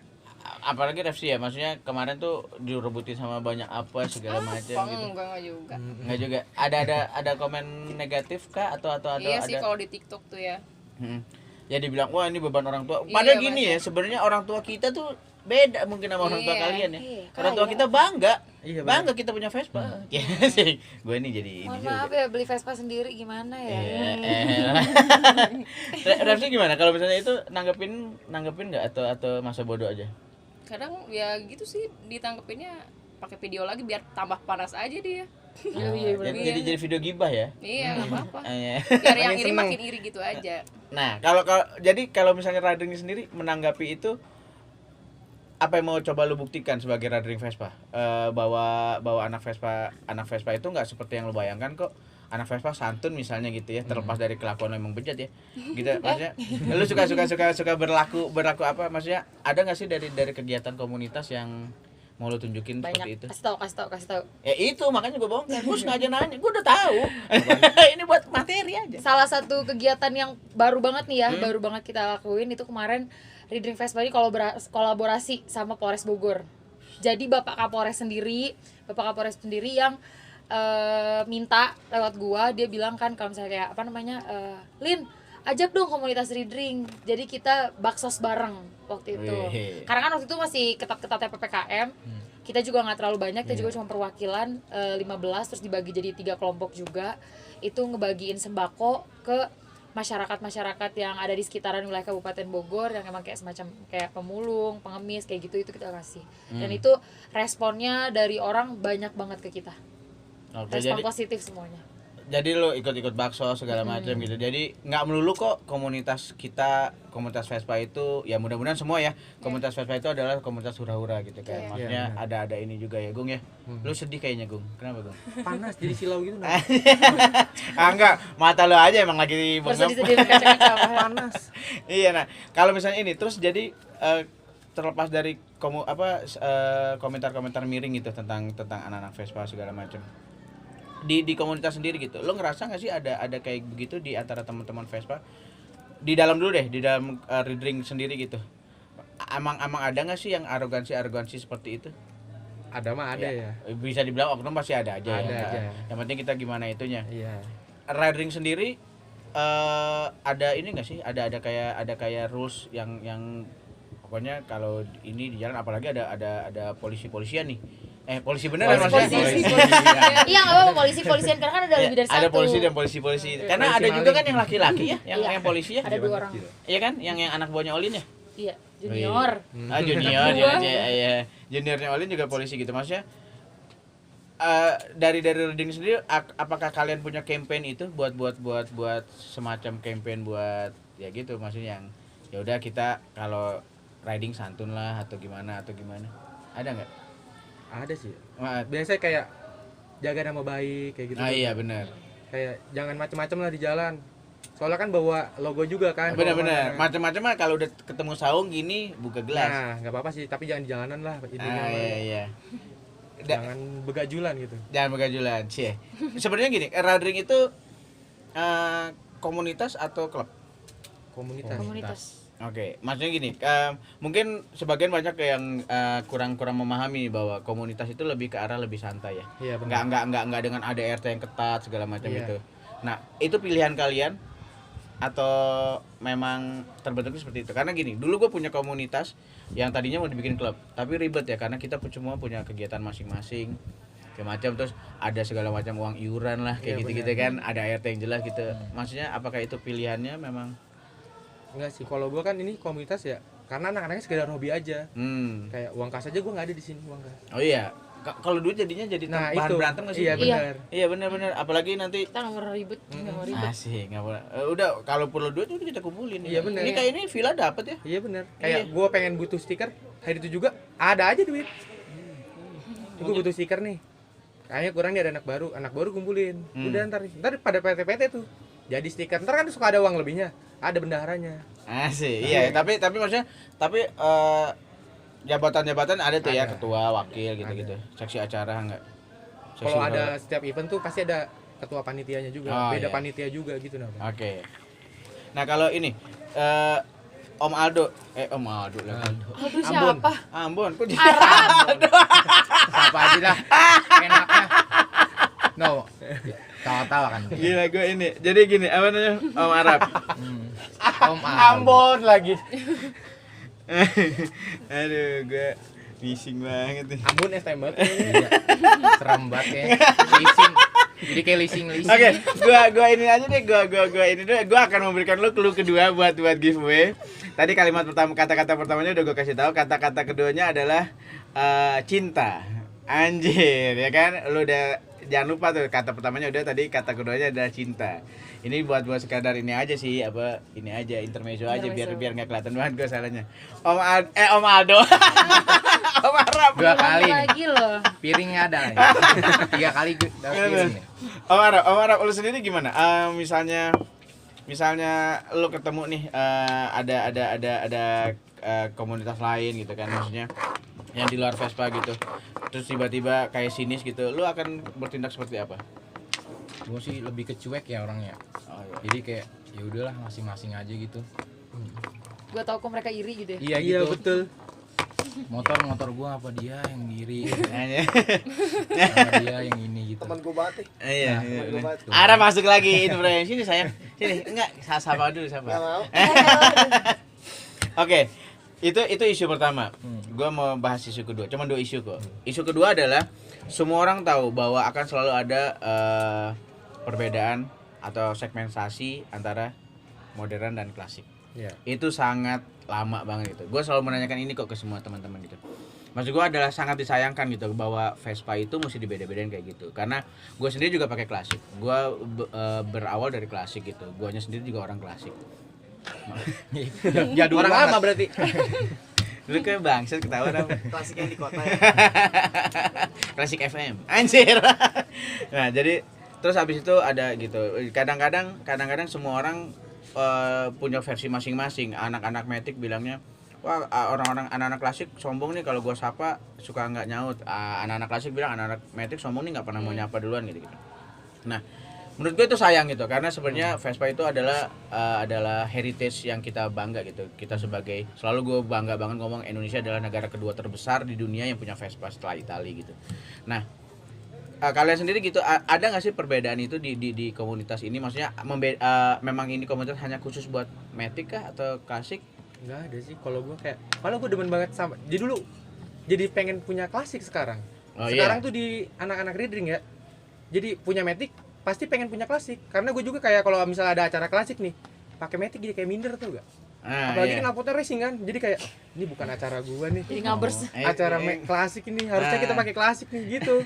apalagi Refsi ya, maksudnya kemarin tuh direbutin sama banyak apa segala macam gitu. Enggak juga. Enggak juga. Ada komen negatif kah atau Iya ada sih kalau di TikTok tuh ya. Ya dibilang wah ini beban orang tua. Iya, Padahal gini ya, sebenarnya orang tua kita tuh beda mungkin sama orang tua Iya. kalian ya. Iya, Orang tua kaya. kita bangga. Iya, Bangga kita punya Vespa. Iya sih. Gue ini jadi ini Mohon juga. maaf ya beli Vespa sendiri gimana ya? Refsi gimana kalau misalnya itu nanggepin nggak atau masa bodoh aja? Kadang ya gitu sih ditanggepinnya pakai video lagi biar tambah panas aja dia. Jadi video gibah ya. Iya, enggak apa-apa. Iya. Biar yang Paling iri seneng. makin iri gitu aja. Nah, kalau misalnya Radring sendiri menanggapi itu apa yang mau coba lu buktikan sebagai Radring Vespa? Bahwa anak Vespa itu nggak seperti yang lu bayangkan kok. Anak Vespa santun misalnya gitu ya, terlepas dari kelakuan lu emang bejat ya. Gitu maksudnya. Lu suka berlaku apa? Maksudnya ada nggak sih dari kegiatan komunitas yang mau lu tunjukin seperti itu? Banyak. Kasih tahu. Ya itu makanya gue bongkar. Gue sengaja nanya, gue udah tahu. Ini buat materi aja. Salah satu kegiatan yang baru banget nih ya, baru banget kita lakuin itu kemarin Ridring Vespa ini kolaborasi sama Polres Bogor. Jadi Bapak Kapolres sendiri yang minta lewat gua, dia bilang kan kalau misalnya kayak apa namanya, Lin, ajak dong komunitas Ridring. Jadi kita baksos bareng waktu itu. Wih. Karena kan waktu itu masih ketat-ketatnya PPKM. Kita juga nggak terlalu banyak, kita juga cuma perwakilan 15 terus dibagi jadi 3 kelompok juga. Itu ngebagiin sembako ke masyarakat yang ada di sekitaran wilayah Kabupaten Bogor yang emang kayak semacam kayak pemulung, pengemis kayak gitu, itu kita kasih. Dan itu responnya dari orang banyak banget ke kita. Oke, Respon positif semuanya. jadi lo ikut bakso segala macam gitu. Jadi nggak melulu kok komunitas Vespa itu ya, mudah-mudahan semua ya komunitas Vespa itu adalah komunitas hura-hura gitu kan. Iya. Maksudnya Iya, ada ini juga ya, Gung ya. Lu sedih kayaknya, Gung. Kenapa, Gung? Panas jadi silau gitu nah. Enggak, mata lo aja emang lagi Terus bengap. sedih kaca-kaca. Panas. Iya, nah kalau misalnya ini terus jadi terlepas dari komentar-komentar miring gitu tentang anak-anak Vespa segala macam. Di komunitas sendiri gitu, lo ngerasa nggak sih ada kayak begitu di antara teman-teman Vespa di dalam Ridring sendiri gitu? Emang ada nggak sih yang arogansi seperti itu? Ada mah ada ya. Bisa dibilang oknum pasti ada aja. Ada ya. aja. Yang penting kita gimana itunya. Iya. Ridring sendiri ada ini nggak sih? Ada kayak rules yang pokoknya kalau ini di jalan, apalagi ada polisian nih. Polisi beneran maksudnya. Iya nggak apa-apa, polisian karena kan ada lebih dari satu. Ada polisi dan polisi. Karena Polisi ada juga maling. kan yang laki-laki ya, Iya. yang polisi ya. Ada 2 orang. Iya kan, yang anak buahnya Olin ya. Iya, junior. Junior Dua. ya. Juniornya Olin juga polisi gitu maksudnya. Dari Riding sendiri, apakah kalian punya campaign itu buat semacam campaign buat ya gitu, maksudnya yang ya udah kita kalau riding santun lah atau gimana? Ada nggak? Ada sih. Wah, Biasanya kayak jaga nama baik kayak gitu. iya benar. Kayak jangan macem-macem lah di jalan. Soalnya kan bawa logo juga kan. Benar. Bawa- Macam-macam mah kalau udah ketemu saung gini buka gelas. Nah, nggak apa-apa sih, tapi jangan di jalanan lah intinya. mah. Iya. Jangan begajulan gitu. Jangan begajulan sih. Sebenarnya gini, Riding itu komunitas atau klub? Komunitas. Oke, maksudnya gini, mungkin sebagian banyak yang kurang memahami bahwa komunitas itu lebih ke arah lebih santai ya. Iya, benar. Nggak dengan ADRT yang ketat segala macam Iya. itu. Nah, itu pilihan kalian atau memang terbentuknya seperti itu? Karena gini, dulu gue punya komunitas yang tadinya mau dibikin klub, tapi ribet ya karena kita semua punya kegiatan masing-masing kayak macam, terus ada segala macam uang iuran lah kayak Iya, gitu-gitu kan, ada ART yang jelas gitu. Maksudnya apakah itu pilihannya memang? Enggak sih, kalau gua kan ini komunitas ya, karena anak-anaknya sekedar hobi aja. Kayak uang kas aja gua nggak ada di sini, uang kas. Oh iya, kalau duit jadinya jadi Nah, bahan itu. berantem nggak sih? Iya, benar. Iya benar. Apalagi nanti Kita nggak mau ribet, nggak mau ribet. asik nggak boleh. Udah kalau perlu duit udah kita kumpulin. Iya, benar. Ini kayak ini villa dapat ya? Iya benar. Kayak Iya. gua pengen butuh stiker, hari itu juga ada aja duit. Gua butuh stiker nih. Kayaknya kurang nih, ada anak baru kumpulin. Udah ntar pada PT-PT tuh. Jadi stiker, ntar kan suka ada uang lebihnya, ada bendaharanya. Asik. Iya, tapi maksudnya jabatan-jabatan ada tuh ya, Ada. ketua, wakil gitu-gitu. Seksi acara enggak? Kalau ada setiap event tuh pasti ada ketua panitianya juga, Oh, beda iya. panitia juga gitu nah. Oke. Nah, kalau ini Om Aldo. Om Aldo lah. Aduh siapa? Ambon, kok jadi Siapa aja lah. Enaknya. No. Tawa-tawa kan. Gila gue ini. Jadi gini, apa namanya? Om Arab. Om Aldo. Ambon lagi. Aduh, gue bising banget nih. Ambon es tembak. Iya. Serem banget kayaknya. Leasing. Jadi kayak leasing. Oke, gua ini aja deh, gua ini dulu. Gua akan memberikan lu clue kedua buat giveaway. Tadi kalimat pertama, kata-kata pertamanya udah gua kasih tahu. Kata-kata keduanya adalah cinta. Anjir, ya kan? Lu udah jangan lupa tuh kata pertamanya udah, tadi kata keduanya adalah cinta. Ini buat sekadar ini aja sih, apa ini aja intermezzo aja biar nggak kelihatan banget gue salahnya. Om Aldo. Om Arab. 2 kali nih. Lagi loh. Piringnya ada nih. 3 kali gue dapet piring nih. Om Arab, lu sendiri gimana? Misalnya lu ketemu nih ada komunitas lain gitu kan, maksudnya yang di luar Vespa gitu. Terus tiba-tiba kayak sinis gitu. Lu akan bertindak seperti apa? Gue sih lebih ke cuek ya orangnya. Oh, iya. Jadi kayak ya udahlah masing-masing aja gitu. Gue tau kok mereka iri gitu ya. Iya gitu. betul. Motor gua apa dia yang diri, Nanya. apa dia yang ini gitu. Temen gue banget nih. Iya. Temen gue banget. Ara masuk lagi informasi sini sayang. Sini, enggak sama dulu Gak sama. mau. Oke. Itu isu pertama. Gua mau bahas isu kedua. Cuma 2 isu kok. Isu kedua adalah semua orang tahu bahwa akan selalu ada perbedaan atau segmentasi antara modern dan klasik. Iya. Itu sangat lama banget gitu. Gue selalu menanyakan ini kok ke semua teman-teman gitu. Maksud gue adalah sangat disayangkan gitu bahwa Vespa itu mesti dibeda-bedain kayak gitu. Karena gue sendiri juga pakai klasik. Gue berawal dari klasik gitu. Guanya sendiri juga orang klasik. Jadul Orang banget. lama berarti. Lu kayak bangsat ketawa apa? Klasik yang di kota ya. Klasik FM. Anjir. Nah, jadi terus habis itu ada gitu. Kadang-kadang semua orang punya versi masing-masing. Anak-anak Matic bilangnya, wah orang-orang anak-anak klasik sombong nih kalau gua sapa suka nggak nyaut. Anak-anak klasik bilang anak-anak Matic sombong nih nggak pernah mau nyapa duluan gitu. Nah, menurut gue itu sayang gitu karena sebenarnya Vespa itu adalah heritage yang kita bangga gitu. Kita sebagai selalu gue bangga banget ngomong Indonesia adalah negara kedua terbesar di dunia yang punya Vespa setelah Italia gitu. Nah, kalian sendiri gitu ada nggak sih perbedaan itu di komunitas ini? Maksudnya memang ini komunitas hanya khusus buat Matic kah atau klasik? Enggak ada sih kalau gue kayak malah gue demen banget sama. Jadi dulu jadi pengen punya klasik sekarang. Oh, Sekarang iya. tuh di anak-anak riding ya. Jadi punya Matic pasti pengen punya klasik karena gue juga kayak kalau misalnya ada acara klasik nih pakai Matic jadi kayak minder tuh gak? Apalagi kan knalpotnya racing kan, jadi kayak ini bukan acara gua nih, Jadi ngabers. acara klasik ini harusnya kita pakai klasik nih gitu.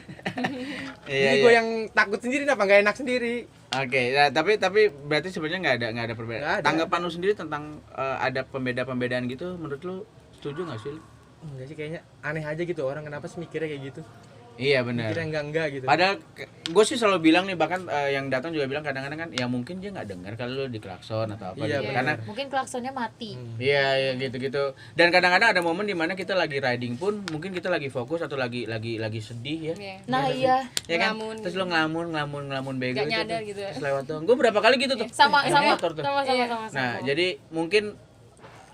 Iya, Jadi gue yang takut sendiri apa nggak enak sendiri. Oke, nah, tapi berarti sebenarnya nggak ada perbedaan. Nggak ada. Tanggapan lu sendiri tentang ada pembeda-pembedaan gitu, menurut lu setuju nggak sih? Enggak sih, kayaknya aneh aja gitu orang kenapa sih mikirnya kayak gitu. Iya benar. Mikirnya enggak gitu. Padahal gue sih selalu bilang nih, bahkan yang datang juga bilang kadang-kadang kan ya mungkin dia nggak dengar kalau lu diklakson atau apa Iya, gitu. benar. Karena Mungkin klaksonnya mati. iya gitu-gitu. Dan kadang-kadang ada momen dimana kita lagi riding pun mungkin kita lagi fokus atau lagi sedih ya. Iya. Nah iya, Ya kan? Ngelamun. Terus lu ngelamun bego Nggak itu nyadar tuh. gitu ya. Terus lewat doang. Gue berapa kali gitu tuh. sama Naik sama motor tuh. sama. Nah, jadi mungkin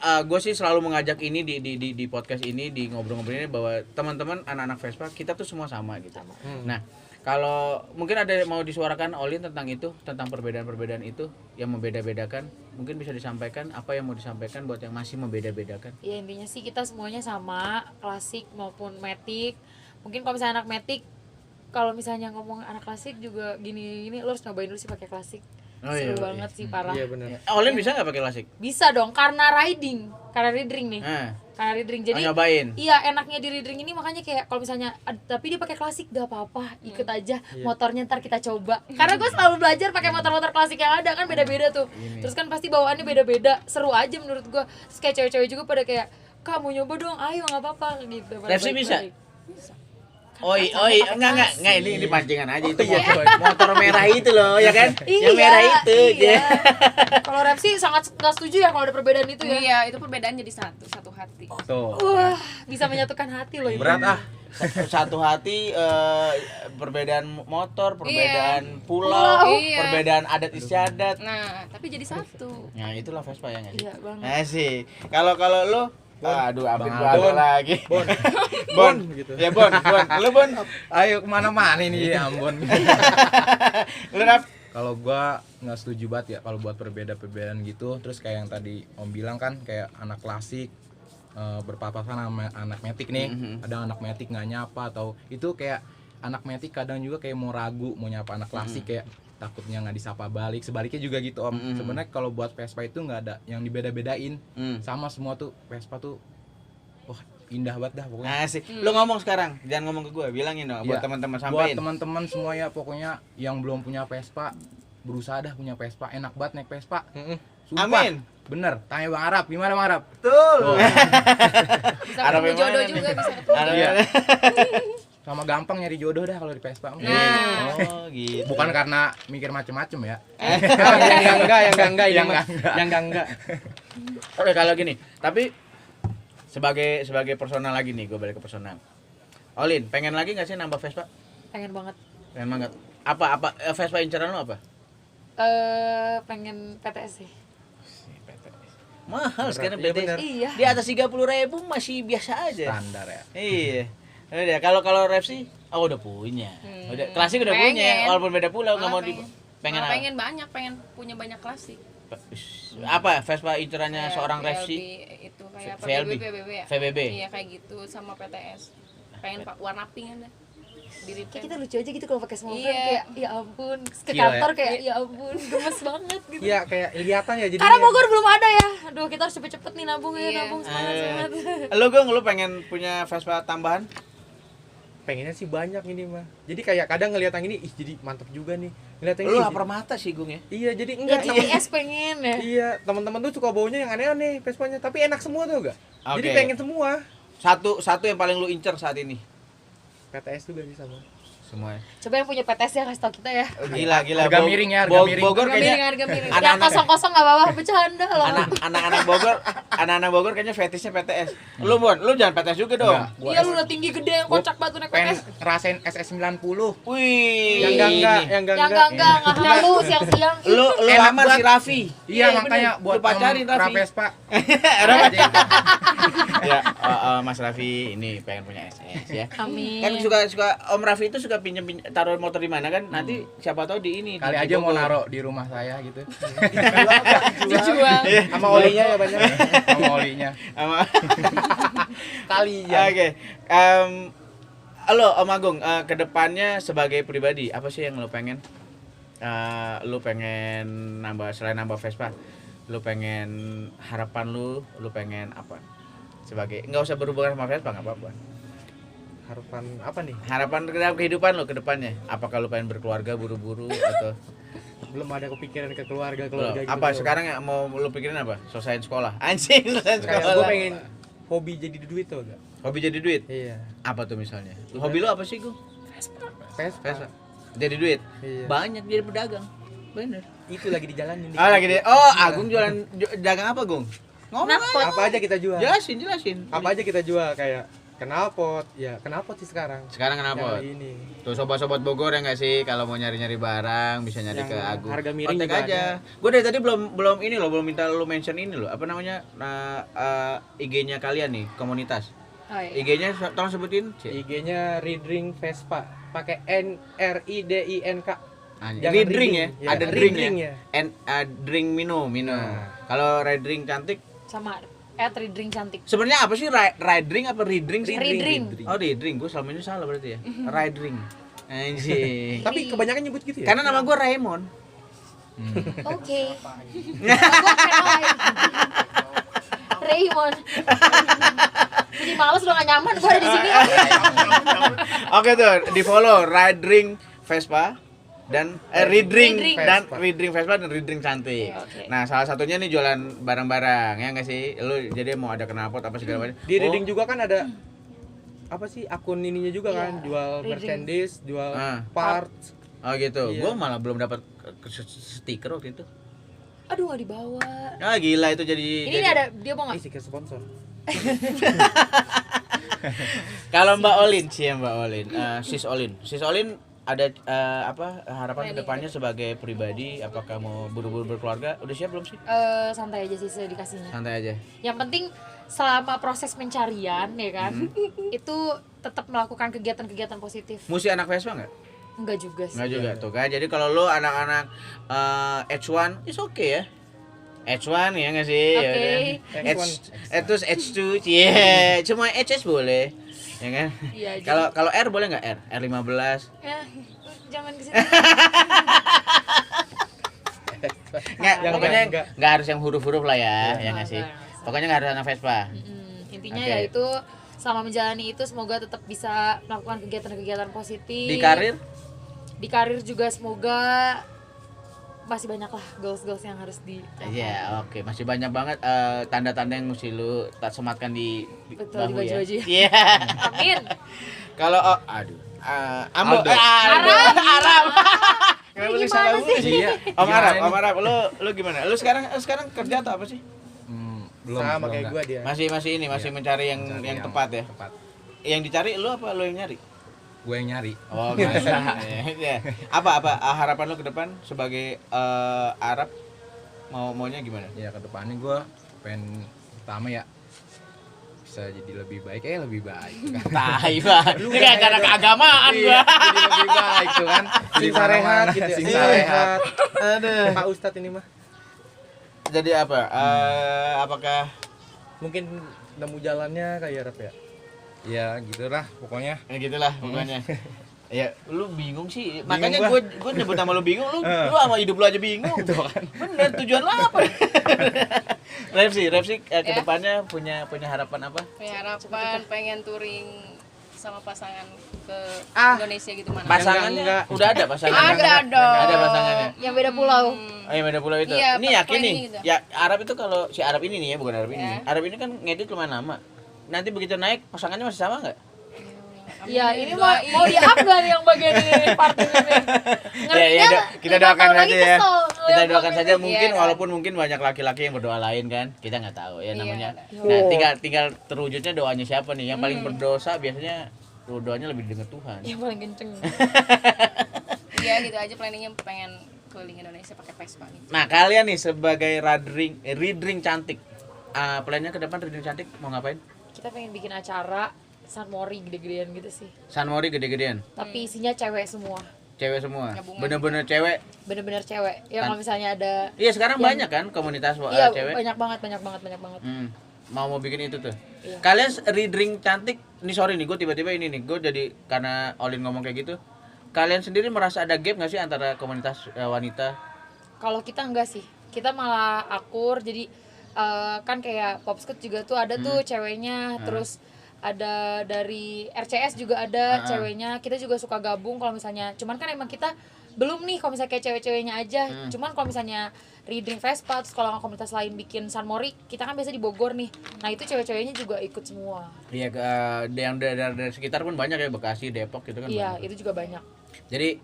gue sih selalu mengajak ini di podcast ini, di ngobrol-ngobrol ini bahwa teman-teman anak-anak Vespa kita tuh semua sama gitu. Nah, kalau mungkin ada mau disuarakan Olin tentang itu, tentang perbedaan-perbedaan itu yang membeda-bedakan, mungkin bisa disampaikan apa yang mau disampaikan buat yang masih membeda-bedakan. Ya intinya sih kita semuanya sama, klasik maupun matic. Mungkin kalau misalnya anak matic, kalau misalnya ngomong anak klasik juga gini lo harus nyobain dulu sih pakai klasik. Oh, Seru iya, banget sih, parah. Iya benar. Olin bisa nggak pakai klasik? Bisa dong karena riding nih. Nah, Karena riding. Jadi nyobain. iya, enaknya di riding ini makanya kayak kalau misalnya tapi dia pakai klasik gak apa-apa, ikut aja motornya ntar kita coba. Karena gue selalu belajar pakai motor-motor klasik yang ada kan beda-beda tuh. Terus kan pasti bawaannya beda-beda, seru aja menurut gue. Terus kayak cewek-cewek juga pada kayak, "Kak mau nyoba dong, ayo nggak apa-apa" gitu. Pada Repsi bisa? balik-balik. Bisa. Enggak, ini pancingan aja itu motor merah itu loh, ya kan? Yang Iya, merah itu. iya. Kalau Repsi sangat nggak setuju ya kalau ada perbedaan itu ya. Iya, itu perbedaan jadi satu hati. Tuh. Wah, bisa menyatukan hati loh ini. Berat ah. satu hati, perbedaan motor, perbedaan Pulau. pulau, Iya. perbedaan adat istiadat. Nah, tapi jadi satu. Nah, itulah Vespa ya nggak sih? Iya banget. Nah sih. Kalau lu aduh, Apit Bang gua ada Bon. lagi. Bon. Bon, gitu. Ya Bon. Lu Bon. Ayo kemana-mana ini ya Ambon. Lu Rap. Kalau gua nggak setuju banget ya kalau buat perbedaan gitu. Terus kayak yang tadi Om bilang kan kayak anak klasik berpapasan sama anak metik nih. Ada anak metik nggak nyapa atau itu kayak anak metik kadang juga kayak mau ragu mau nyapa anak klasik kayak takutnya nggak disapa balik. Sebaliknya juga gitu Om. Sebenarnya kalau buat Vespa itu nggak ada yang dibeda-bedain. Sama semua tuh Vespa tuh wah indah banget dah pokoknya. Asik. Lu ngomong sekarang, jangan ngomong ke gua, bilangin dong buat Iya. teman-teman Buat sampein. teman-teman semua ya pokoknya yang belum punya Vespa berusaha dah punya Vespa, enak banget naik Vespa. Sumpah. Amin. Bener. Tanya Bang Arab, gimana Bang Arab? Betul. Oh, Bisa Ada ketemu yang jodoh mana juga, nih? bisa ketemu. Ada Iya. mana? sama gampang nyari jodoh dah kalau di Vespa. Nah. Oh, gitu. Bukan karena mikir macem-macem ya. yang enggak ini Yang mah. Yang enggak. Oke, kalau gini, tapi sebagai personal lagi nih, gue balik ke personal. Olin, pengen lagi nggak sih nambah Vespa? Pengen banget. Pengen banget. Apa Vespa inceran lu apa? Pengen PTS sih. Mahal sekarang Iya, BTS. bener. Iya. Di atas 30.000 masih biasa aja. Standar ya. Iya. Udah, kalau Repsi, udah punya. Udah klasik udah Pengen. punya, walaupun beda pulau nggak Malah mau di pengen apa? pengen banyak, pengen punya banyak klasik. Apa Vespa incerannya Kayak seorang VLB Repsi? itu kayak apa, VLB. VBB ya? VBB. Iya kayak gitu sama PTS. Pengen pak warna pink ada. Di Kayak repaint. kita lucu aja gitu kalau pakai small Iya. frame kayak ya ampun ke Gila kantor kayak ya ampun gemes banget gitu. Iya kayak kelihatan ya jadi. Karena Bogor belum ada ya. Aduh, kita harus cepet-cepet nih nabung ya, Iya. nabung semangat. Lu pengen punya Vespa tambahan? Pengennya sih banyak ini mah. Jadi kayak kadang ngeliat yang ini, ih jadi mantep juga nih. Ngeliat yang Lu ini. lapar mata sih, Gung ya. Iya jadi Ya enggak temen. TPS pengen ya. Iya teman-teman tuh suka baunya yang aneh-aneh Vespanya, tapi enak semua tuh enggak. Jadi Oke. pengen semua. Satu yang paling lu incer saat ini. PTS juga bisa mah. Semuanya. Coba yang punya PTS ya kasih tau kita ya. Gila. Harga miring ya, harga miring. Bogor Harga miring, kayaknya harga miring. Yang anak-anak- kosong-kosong enggak apa-apa, bercanda loh. anak-anak Bogor kayaknya fetishnya PTS. Lu jangan PTS juga dong. Enggak. Iya lu udah tinggi gede yang kocak batu naik Pengen PTS. ngerasain SS90. Wih. Yang enggak, Yang enggak halu siang-siang. Lu Enak lamar banget. si Raffi. Iya, bener. makanya buat Lu pacarin Om Raffi. Vespa. Ya, Mas Raffi ini pengen punya SS ya. Amin. Kan suka Om Raffi itu suka pinjem taruh motor di mana kan? Nanti siapa tahu di ini. Kali di aja mau Bogor. naruh di rumah saya gitu. Dijual. sama olinya ya banyak. Sama olinya. Sama Kali ya. Oke. Halo Om Agung, kedepannya sebagai pribadi apa sih yang lo pengen? Lu pengen selain nambah Vespa, lu pengen harapan lu pengen apa? Sebagai nggak usah berhubungan sama Vespa nggak apa-apa. Harapan apa nih? Harapan dalam kehidupan lu kedepannya, apakah lu pengen berkeluarga buru-buru atau Belum ada kepikiran ke keluarga belum? gitu. Apa sekarang ya, mau lu pikirin apa? Selesaiin sekolah. Anjing, selesaiin Kayak sekolah. gue pengen hobi jadi duit tuh enggak? Hobi jadi duit. Iya. Apa tuh misalnya? Hobi lu apa sih, Gung? Vespa. Vespa. Jadi duit. Iya. Banyak jadi pedagang. Bener. Itu lagi dijalanin. Oh, lagi deh. Oh, Agung jualan dagang apa, Gung? Ngomong aja. Apa aja kita jual? Jelasin. Apa aja kita jual kayak knalpot. Ya, knalpot sih sekarang. Sekarang kenapa? Yang ini. Tuh sobat-sobat Bogor ya nggak sih, kalau mau nyari-nyari barang bisa nyari Yang ke Agung. harga miring Kontak juga aja. Gue dari tadi belum ini loh, belum minta lu mention ini loh. Apa namanya? IG-nya kalian nih, komunitas. Oh, iya. IG-nya tolong sebutin. IG-nya Ridring Vespa. Pakai NRIDINK. Jangan Ridring ya. reading. Ya, Ada drink reading ya. ya. Drink minum. Nah. Kalau Ridring cantik, Sama Ridring cantik. sebenarnya apa sih ridring apa ridring sih? Ridring. Oh, ridring. Gue selama ini salah berarti ya. Ridring. Anjing. Tapi kebanyakan nyebut gitu ya. Karena nama gue Raymond. Oke. Raymond. Jadi males udah gak nyaman gua ada di sini. Oke tuh, di follow Ridring Vespa dan Ridring Ridring. dan Vespa. Ridring Vespa dan Ridring cantik. Oke. Nah, salah satunya nih jualan barang-barang ya nggak sih? Lu jadi mau ada knalpot apa segala macam. Di Riding juga kan ada apa sih akun ininya juga Iya, kan, jual Riding. merchandise, jual Ah. parts. Oh gitu. Iya. Gua malah belum dapat stiker waktu itu. Aduh gak dibawa. Ah gila itu jadi Ini ada dia mau Ini nggak? sih ke sponsor. Kalau Mbak Olin sih ya Mbak Olin, Sis Olin ada apa harapan kedepannya sebagai pribadi? Apakah mau buru-buru berkeluarga? Udah siap belum sih? Santai aja sih dikasihnya. Santai aja. Yang penting selama proses pencarian ya kan, itu tetap melakukan kegiatan-kegiatan positif. Musi anak Vespa nggak? Enggak juga sih. Nggak juga tuh kan. Jadi kalau lo anak-anak H1 is okay ya. H1 ya nggak sih? Oke. Terus H2, yeah. Cuma HS boleh, ya kan? Iya. Kalau R boleh nggak R? R15? ya, jangan ke situ. Nggak, Yang pokoknya enggak. nggak harus yang huruf-huruf lah ya, ya nggak sih? Pokoknya nggak harus anak Vespa. Intinya Oke. ya itu selama menjalani itu semoga tetap bisa melakukan kegiatan-kegiatan positif. Di karir? Di karir juga semoga masih banyak lah goals-goals yang harus di. Iya, oke. Masih banyak banget tanda-tanda yang mesti lu tak sematkan di Betul, di bahu ya. baju-baju ya. Iya. Amin. Kalau aduh. Ambo, Aldo. Arab. Nggak boleh Gimana salah sih? sih. Iya. Om Gimana Arab, ini? Om Arab. Lu gimana? Lu sekarang kerja atau apa sih? Belum. Sama kayak enggak. gua dia. Masih mencari yang Mencari yang tepat ya. Tepat. Yang dicari lu apa lu yang nyari? Gue yang nyari. Oh, bisa. Ya. Apa harapan lu ke depan sebagai Arab maunya gimana? Ya kedepannya gue pengen pertama ya bisa jadi lebih baik, lebih baik kan. Tai banget. Ini kayak acara keagamaan gua. Jadi lebih baik tuh kan. Sing sarehat gitu ya. Sing Iya. sarehat. Aduh. Pak Ustadz ini mah Jadi apa? Apakah mungkin nemu jalannya kayak Rap ya. Ya gitulah pokoknya. ya gitulah pokoknya. Ya, lu bingung sih. Bingung Makanya gua. gue nyebut nama lu bingung, lu sama hidup lu aja bingung. Bener, tujuan lu apa? Repsi ke depannya punya harapan apa? Punya harapan pengen touring sama pasangan ke Indonesia gitu mana. Pasangannya Enggak. udah ada pasangannya. Ada dong. Ada pasangannya. Yang beda pulau. Oh iya beda pulau itu. Iya, Ini yakin nih. planning gitu. Ya Arab itu kalau si Arab ini nih ya, bukan Arab ini. Ya. Arab ini kan ngedit lumayan lama. Nanti begitu naik pasangannya masih sama nggak? Iya, ini mau di up gak nih yang bagian ini part ini nih? Ngertinya Kita 5 doakan tahun saja lagi ya. kesel Kita ngeliat doakan vlog saja ini. mungkin Iya. walaupun mungkin banyak laki-laki yang berdoa lain kan. Kita nggak tahu ya Iya, namanya. ada. Nah, tinggal terwujudnya doanya siapa nih? Yang paling berdosa biasanya doanya lebih dengan Tuhan. Yang paling kenceng. Iya gitu aja planningnya pengen keliling Indonesia pakai Vespa gitu. Nah, kalian nih sebagai reading cantik. Plannya ke depan reading cantik mau ngapain? Kita pengen bikin acara San Mori gede-gedean gitu sih. San Mori gede-gedean. Tapi isinya cewek semua. Cewek semua. Gabungan. Bener-bener cewek. Bener-bener cewek. Ya kalau misalnya ada Iya, sekarang Yang- banyak kan komunitas iya cewek. banyak banget. Mau bikin itu tuh. Iya. Kalian reading cantik. Nih sorry nih, gue tiba-tiba ini nih, gue jadi karena Olin ngomong kayak gitu. Kalian sendiri merasa ada gap nggak sih antara komunitas wanita? Kalau kita enggak sih. Kita malah akur. Jadi kan kayak Popscoot juga tuh ada tuh ceweknya. Terus ada dari RCS juga ada ceweknya. Kita juga suka gabung kalau misalnya. Cuman kan emang kita belum nih kalau misalnya kayak cewek-ceweknya aja. Cuman kalau misalnya Reading Vespa, terus kalau komunitas lain bikin San Mori, kita kan biasa di Bogor nih. Nah itu cewek-ceweknya juga ikut semua. Iya, yang dari sekitar pun banyak ya, Bekasi, Depok gitu kan. Iya, banyak. itu juga banyak. Jadi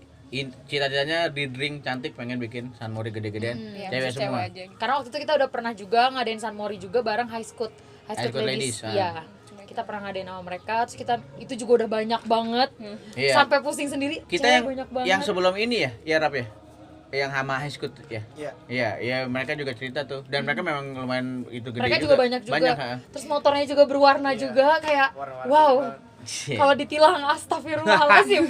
cita-citanya reading cantik pengen bikin San Mori gede-gedean, Iya, cewek khusus semua. aja. Karena waktu itu kita udah pernah juga ngadain San Mori juga bareng High School High School Ladies, Iya. Kita pernah ngadain sama mereka, terus kita itu juga udah banyak banget. Iya. Sampai pusing sendiri. Kita cewek yang banyak banget. yang sebelum ini ya Rap ya. Yang sama High School ya. Iya. Iya, mereka juga cerita tuh. Dan mereka memang lumayan itu gede mereka juga banyak juga. Banyak, ha. Terus motornya juga berwarna juga kayak Warna-warni wow. Shit. Kalau ditilang astagfirullahaladzim.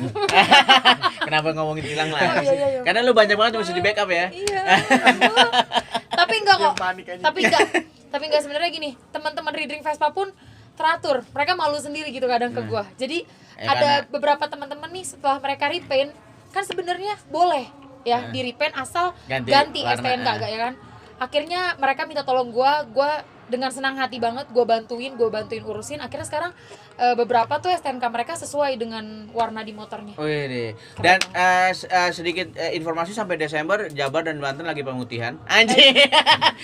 Kenapa ngomongin tilang lah? Oh, iya. Karena lu banyak banget mesti di backup ya. Iya. Tapi enggak kok. Panik aja. Tapi enggak sebenarnya gini, teman-teman Reading Vespa pun teratur. Mereka malu sendiri gitu kadang ke gua. Jadi Ya, ada karena- beberapa teman-teman nih setelah mereka repaint kan sebenarnya boleh ya di repaint asal ganti warna, STNK gak ya kan. Akhirnya mereka minta tolong gua dengan senang hati banget gua bantuin urusin. Akhirnya sekarang beberapa tuh STNK mereka sesuai dengan warna di motornya. Wih deh. Dan sedikit informasi sampai Desember Jabar dan Banten lagi pemutihan. Anjing.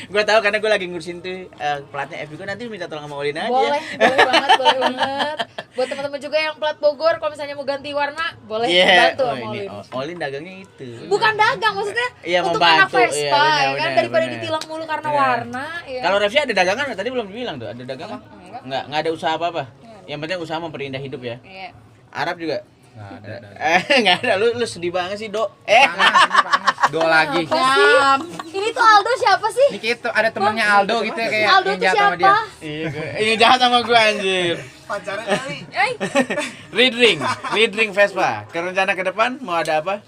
Gue tahu karena gue lagi ngurusin tuh platnya F juga, nanti minta tolong sama Olin aja. Boleh banget. Buat teman-teman juga yang plat Bogor kalau misalnya mau ganti warna, boleh Iya. bantu Oh, sama ini Olin. Olin dagangnya itu. Bukan dagang maksudnya Iya, untuk membantu. anak Vespa Iya, ya kan benar, daripada benar. ditilang mulu karena Benar. warna ya. Kalau Revsi ada dagangan nggak? Tadi belum dibilang tuh, ada dagangan? Enggak. Nggak ada usaha apa-apa. Nggak ada. Yang penting usaha memperindah hidup ya. Iya. Arab juga. Nggak ada. Nggak ada. Lu sedih banget sih, Dok. Panas, ini panas. Do lagi. Apa sih? Ini tuh Aldo siapa sih? Ini gitu ada temennya Aldo gitu ya kayak Aldo yang tuh jahat sama dia. siapa? Iya, jahat sama gua anjir. Pacaran kali. Read ring Vespa. Ke rencana ke depan mau ada apa?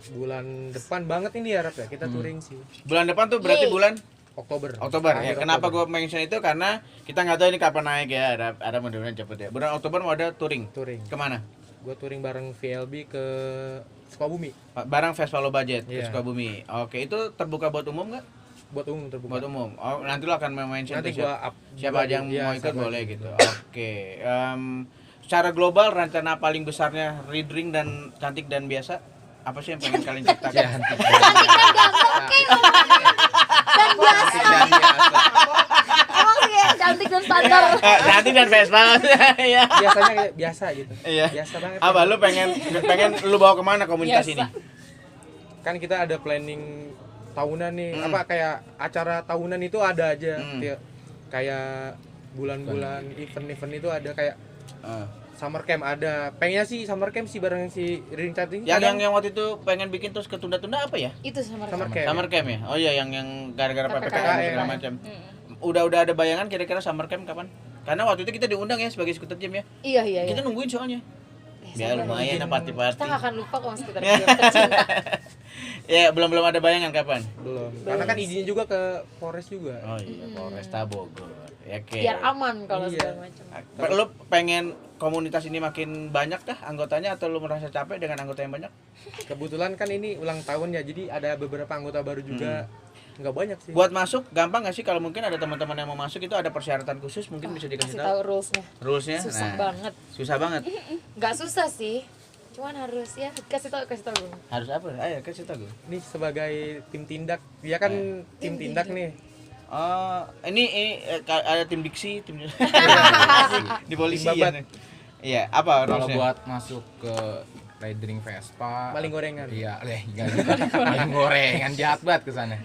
Bulan depan banget ini ya Rap ya, kita touring sih. Bulan depan tuh berarti Yeay. bulan Oktober. Oktober ya. Akhir Kenapa Oktober. gue mention itu karena kita nggak tahu ini kapan naik ya. Ada mudah-mudahan cepet ya. Bulan Oktober mau ada touring. Touring. Kemana? Gue touring bareng VLB ke Sukabumi. Barang Vespa Low Budget ke Iya. Sukabumi. Oke, itu terbuka buat umum nggak? Buat umum terbuka. Buat umum. Oh, nanti lo akan mention Nanti tuh gua up siapa juga aja yang di- mau iya, ikut siapa boleh aja. gitu. Oke. Secara global rencana paling besarnya Read Ring dan cantik dan biasa apa sih yang pengen kalian ciptakan? Cantik. Dan biasa. Dan biasa. Emang sih ya, cantik dan standar. Cantik dan Vespa. ya. Biasanya kayak biasa gitu. Iya. Biasa banget. Apa lu pengen lu bawa kemana komunitas Biasa. ini? Kan kita ada planning tahunan nih. Hmm. Apa kayak acara tahunan itu ada aja. Hmm. Kayak bulan-bulan event-event itu ada kayak Ah. summer camp ada. Pengennya sih summer camp sih bareng si Ring Cantik. Yang waktu itu pengen bikin terus ketunda-tunda apa ya? Itu sama summer Reza. camp. Summer camp ya? Oh iya yang gara-gara PPKM PPKM. segala macam. Udah ada bayangan kira-kira summer camp kapan? Karena waktu itu kita diundang ya sebagai skuter gym ya. Iya. Kita nungguin soalnya. Sabar. Biar lumayan ya Kita party-party. nggak akan lupa kok mas kita tercinta. Ya, belum ada bayangan kapan? Belum. Karena kan izinnya juga ke Polres juga. Oh iya, Polresta Bogor. Ya, oke. Biar aman kalau Iya. segala macam. Lu pengen komunitas ini makin banyak kah anggotanya atau lu merasa capek dengan anggota yang banyak? Kebetulan kan ini ulang tahun ya, jadi ada beberapa anggota baru juga. Nggak banyak sih. Buat masuk gampang nggak sih kalau mungkin ada teman-teman yang mau masuk itu ada persyaratan khusus mungkin bisa dikasih Kasih tahu tahu rulesnya. rulesnya. Susah Nah, banget. Susah banget. Nggak susah sih. Cuman harus ya kasih tahu. Harus apa? Ayo kasih tahu. Ini sebagai tim tindak, dia kan tim tindak nih. Oh, ini ada tim diksi, tim di polisi Tim ya. babat. Iya, apa Kalau rulesnya? buat masuk ke Riding Vespa Maling gorengan. Iya, enggak gitu. Maling gorengan jahat banget kesana.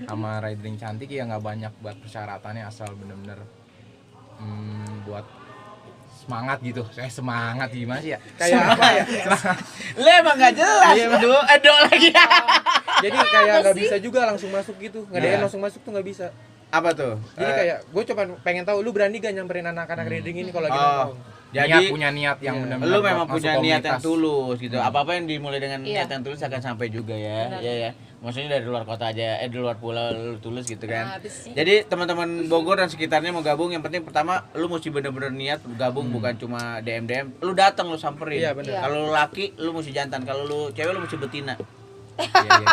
Sama Riding cantik ya nggak banyak buat persyaratannya asal bener-bener buat semangat gitu. Saya semangat gimana sih ya? Kayak apa ya? Lah emang nggak jelas. Iya, Aduh lagi. Jadi kayak nggak bisa juga langsung masuk gitu. Ngedein Nah. langsung masuk tuh nggak bisa. Apa tuh? Jadi kayak gue cuma pengen tahu lu berani gak nyamperin anak-anak reading ini kalau lagi Oh. nongkrong. Jadi Punya niat yang Iya. benar-benar lu buat memang masuk punya niat yang komunitas. tulus gitu. Apa-apa yang dimulai dengan Iya. niat yang tulus akan sampai juga ya. Benar. Iya ya. Maksudnya dari luar kota aja, di luar pulau lu tulus gitu kan. Habis sih. Jadi teman-teman Bogor dan sekitarnya mau gabung, yang penting pertama lu mesti bener-bener niat gabung, bukan cuma DM. Lu datang lu samperin. Iya, bener. Kalau lu laki lu mesti jantan, kalau lu cewek lu mesti betina. Iya, iya,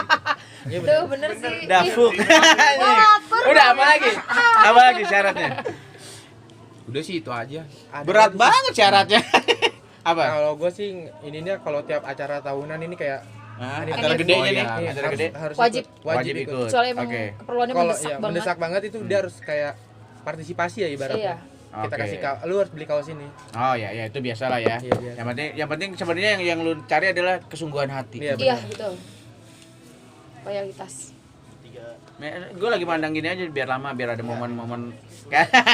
gitu. Iya Tuh bener sih. Dafuk. Udah apa lagi? Apa lagi syaratnya? Udah sih itu aja. Ada Berat lagi. banget syaratnya. Apa? Kalau gue sih ininya kalau tiap acara tahunan ini kayak Hah? Ini Acara kan- gedenya Oh, nih, iya. acara gede. harus Wajib. ikut. Wajib ikut. Kecuali emang Oke. keperluannya Kalau mendesak ya, banget. mendesak banget itu dia harus kayak partisipasi ya ibaratnya. Iya. Kita Oke. kasih lu harus beli kaos ini. Oh ya, ya itu biasa lah ya. Iya, biasa. Yang penting sebenarnya yang lu cari adalah kesungguhan hati. Iya, Iya benar. betul. Loyalitas. Gue lagi mandang gini aja biar lama, biar ada momen-momen.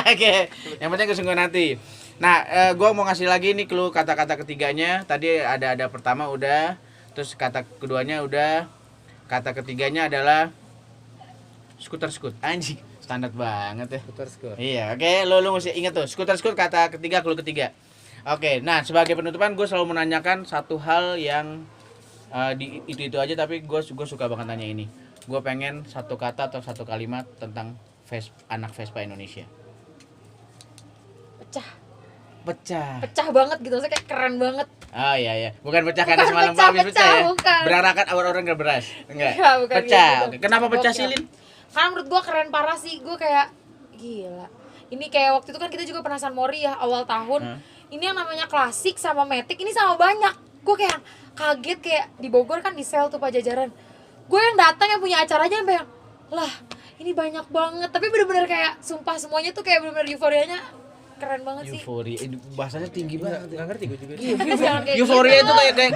Oke, yang penting kesungguhan hati. Nah, gue mau ngasih lagi nih clue kata-kata ketiganya. Tadi ada pertama udah, terus kata keduanya udah, kata ketiganya adalah skuter. Anjing, standar banget ya. Putar skor. Iya, oke, lu mesti ingat tuh, skuter kata ketiga, clue ketiga. Oke, nah sebagai penutupan gue selalu menanyakan satu hal yang di itu aja, tapi gue suka banget nanya ini. Gue pengen satu kata atau satu kalimat tentang anak Vespa Indonesia. Pecah. Banget gitu, maksudnya kayak keren banget. Oh iya, bukan pecah karena Bukan semalam pecah, habis pecah ya. bukan. Berarakan orang nggak beras, enggak. Iya, bukan Pecah. gitu. Oke, kenapa pecah sih, Gokil. Lin? Karena menurut gua keren parah sih, gua kayak gila. Ini kayak waktu itu kan kita juga pernah San Mori ya awal tahun. Ini yang namanya klasik sama Matic ini sama banyak. Gua kayak kaget kayak di Bogor kan di sel tuh Pajajaran. Gue yang datang yang punya acaranya sampai yang lah ini banyak banget. Tapi bener-bener kayak sumpah semuanya tuh kayak bener-bener euforianya keren banget sih. Euforia. Bahasanya tinggi banget. Nggak ngerti gue juga. Jangan kayak Euforia gitu. itu kayak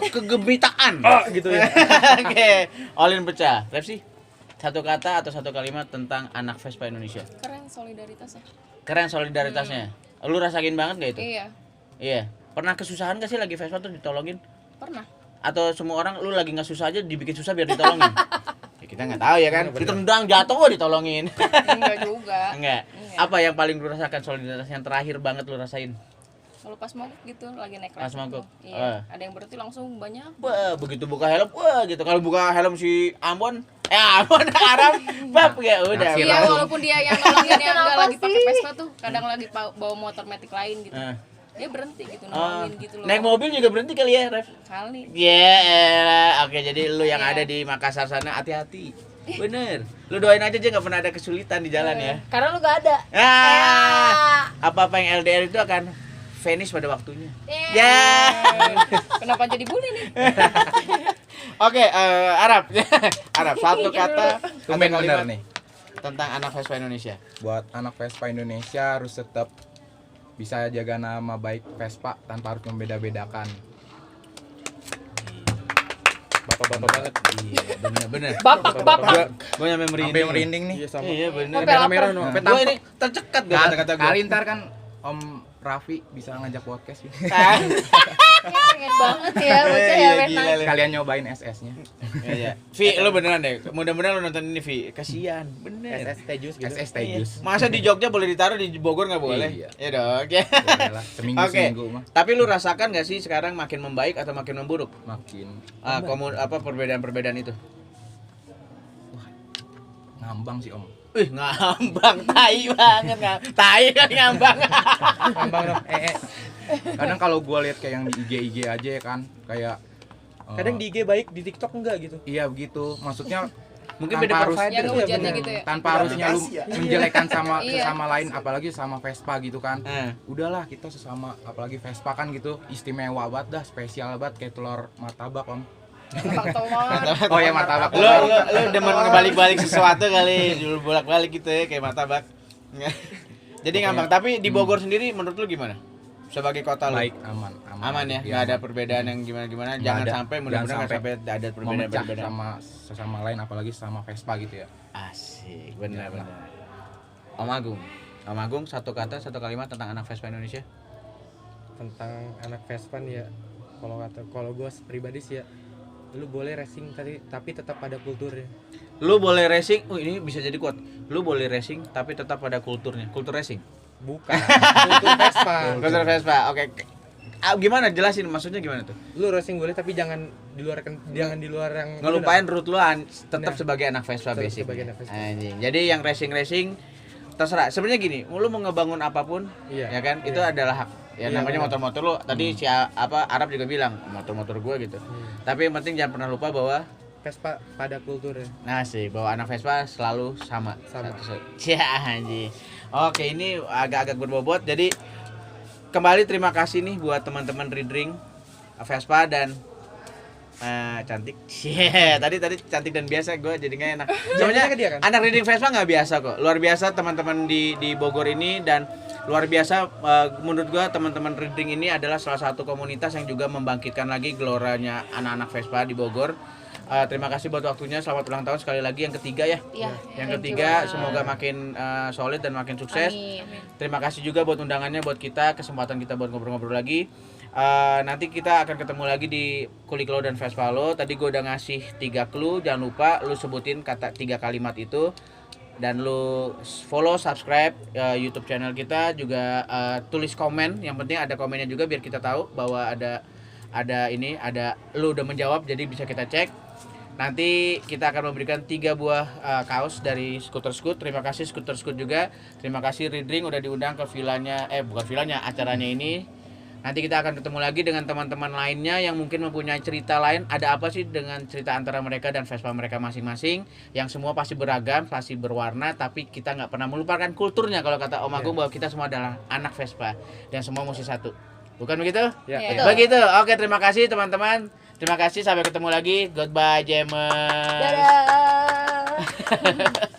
kegembiraan. Gitu ya. Oke, Olin pecah. Repsi, satu kata atau satu kalimat tentang anak Vespa Indonesia. Keren solidaritas ya. Keren solidaritasnya. Lu rasain banget nggak itu? Iya, Iya. Pernah kesusahan gak sih lagi Vespa tuh ditolongin? pernah. Atau semua orang lu lagi nggak susah aja dibikin susah biar ditolongin? Ya, kita nggak tahu ya kan. Ditendang jatuh kok ditolongin. Enggak juga. Enggak. Iya. Apa yang paling lu rasakan solidaritas yang terakhir banget lu rasain? Kalau pas mogok gitu lagi naik Pas kelas. mogok. Iya. Ada yang berhenti langsung banyak. Wah, begitu buka helm, wah gitu. Kalau buka helm si Ambon, Ambon Arab, bab ya udah. Ngasih Iya, langsung. walaupun dia yang nolongin yang enggak Kenapa lagi pakai sih? Vespa tuh, kadang lagi bawa motor matic lain gitu. Eh. Dia berhenti gitu Oh, nolongin gitu loh. naik mobil juga berhenti kali ya, Ref? Kali. Ya, oke jadi lu yang Iya. ada di Makassar sana hati-hati. Bener. Lu doain aja nggak pernah ada kesulitan di jalan ya. Karena lu gak ada. Apa-apa yang LDR itu akan finish pada waktunya. Yeah. Ya. Kenapa jadi bully nih? Oke, Arab. Arab satu kata Tumben atau bener kalimat nih. tentang anak Vespa Indonesia. Buat anak Vespa Indonesia harus tetap bisa jaga nama baik Vespa tanpa harus membeda-bedakan. Bapak-bapak banget. Iya, bener. Bapak. Gua nyampe Sampai merinding. merinding nih. Iya sama. Iya, bener. Sampai Merah-merah lapar. no. Sampai Gua ini tercekat gua kata-kata gua. Kali ntar kan Om Raffi bisa ngajak podcast yuk. Pengen banget ya bocah ya Wenas. Sekalian nyobain SS-nya. Iya. Vi, lu beneran deh. Mudah-mudahan lu nonton ini, Vi. Kasihan, bener. SS teh jus gitu. SS teh jus. Masa di Jogja boleh ditaruh, di Bogor nggak boleh? Iya. Ya dong. Ya. Boleh lah, seminggu-seminggu mah Tapi lu rasakan nggak sih sekarang makin membaik atau makin memburuk? makin Perbedaan itu? ngambang sih Om. Ngambang, tai banget tai kan ngambang. Ngambang no. Kadang kalau gua lihat kayak yang di IG aja ya kan, kayak Kadang di IG baik, di TikTok enggak gitu. iya begitu. Maksudnya Mungkin tanpa beda harus- provider. Yang ngehujatnya bener. gitu ya. tanpa harusnya lu Aplikasi ya. menjelekan sama Iya. sesama lain, apalagi sama Vespa gitu kan. Udahlah. Udahlah kita sesama, apalagi Vespa kan gitu istimewa banget dah, spesial banget kayak telur martabak Om. Bang telur. Oh ya martabak. Lu demen ngebalik-balik sesuatu kali, dulu bolak-balik gitu ya kayak martabak. Jadi ngambang. Tapi di Bogor sendiri menurut lu gimana? Sebagai kota lu? Baik, aman Aman ya, Iya, nggak ada aman. perbedaan yang gimana-gimana. Nggak Jangan ada. sampai, Jangan mudah-mudahan nggak sampai sampai ada memecah perbedaan-perbedaan. sama sesama lain, apalagi sama Vespa gitu ya. Asik, benar-benar. Om Agung, satu kata, satu kalimat tentang anak Vespa Indonesia. Tentang anak Vespa nih ya. Kalau gue pribadi sih ya, lu boleh racing tapi tetap ada kulturnya. Lu boleh racing, ini bisa jadi quote. Lu boleh racing tapi tetap pada kulturnya. Kultur racing. Bukan, kultur Vespa. Kultur Vespa. Oke. Gimana jelasin maksudnya gimana tuh? Lu racing boleh tapi jangan di luar yang Ngelupain root lu tetap Nah. sebagai anak Vespa Tetap basic. sebagai anak Vespa. Anjing. Jadi yang racing terserah. Sebenarnya gini, lu mau ngebangun apapun, Iya. ya kan? Itu Iya. adalah hak. Ya Iya, namanya benar. motor-motor lu. Tadi si Arab juga bilang, motor-motor gua gitu. Tapi yang penting jangan pernah lupa bahwa Vespa pada kulturnya. nah sih bahwa anak Vespa selalu sama. Sama. Ya anjing. Oke, ini agak-agak berbobot. Jadi kembali terima kasih nih buat teman-teman Ridring Vespa dan cantik. Tadi cantik dan biasa gue jadi nggak enak. Sebenarnya ke dia kan? anak Ridring Vespa nggak biasa kok. Luar biasa teman-teman di Bogor ini, dan luar biasa menurut gue teman-teman Ridring ini adalah salah satu komunitas yang juga membangkitkan lagi geloranya anak-anak Vespa di Bogor. Terima kasih buat waktunya, selamat ulang tahun sekali lagi yang ketiga ya. Iya. Yang thank you ketiga banget. semoga makin solid dan makin sukses. Amin. Terima kasih juga buat undangannya buat kita, kesempatan kita buat ngobrol-ngobrol lagi. Nanti kita akan ketemu lagi di Kuliklo dan Vespalo. Tadi gue udah ngasih 3 clue, jangan lupa lu sebutin kata 3 kalimat itu. Dan lu follow, subscribe YouTube channel kita, juga tulis komen. Yang penting ada komennya juga biar kita tahu bahwa ada lu udah menjawab, jadi bisa kita cek. Nanti kita akan memberikan 3 buah kaos dari Scooter Scoot. Terima kasih Scooter Scoot juga. Terima kasih Ridring udah diundang ke acaranya ini. Nanti kita akan ketemu lagi dengan teman-teman lainnya yang mungkin mempunyai cerita lain. Ada apa sih dengan cerita antara mereka dan Vespa mereka masing-masing, yang semua pasti beragam, pasti berwarna, tapi kita nggak pernah melupakan kulturnya. Kalau kata Om Agung bahwa kita semua adalah anak Vespa dan semua mesti satu. Bukan begitu? Ya. Iya. Begitu. Oke, terima kasih teman-teman. Terima kasih, sampai ketemu lagi. Goodbye, Jemer. Dadah.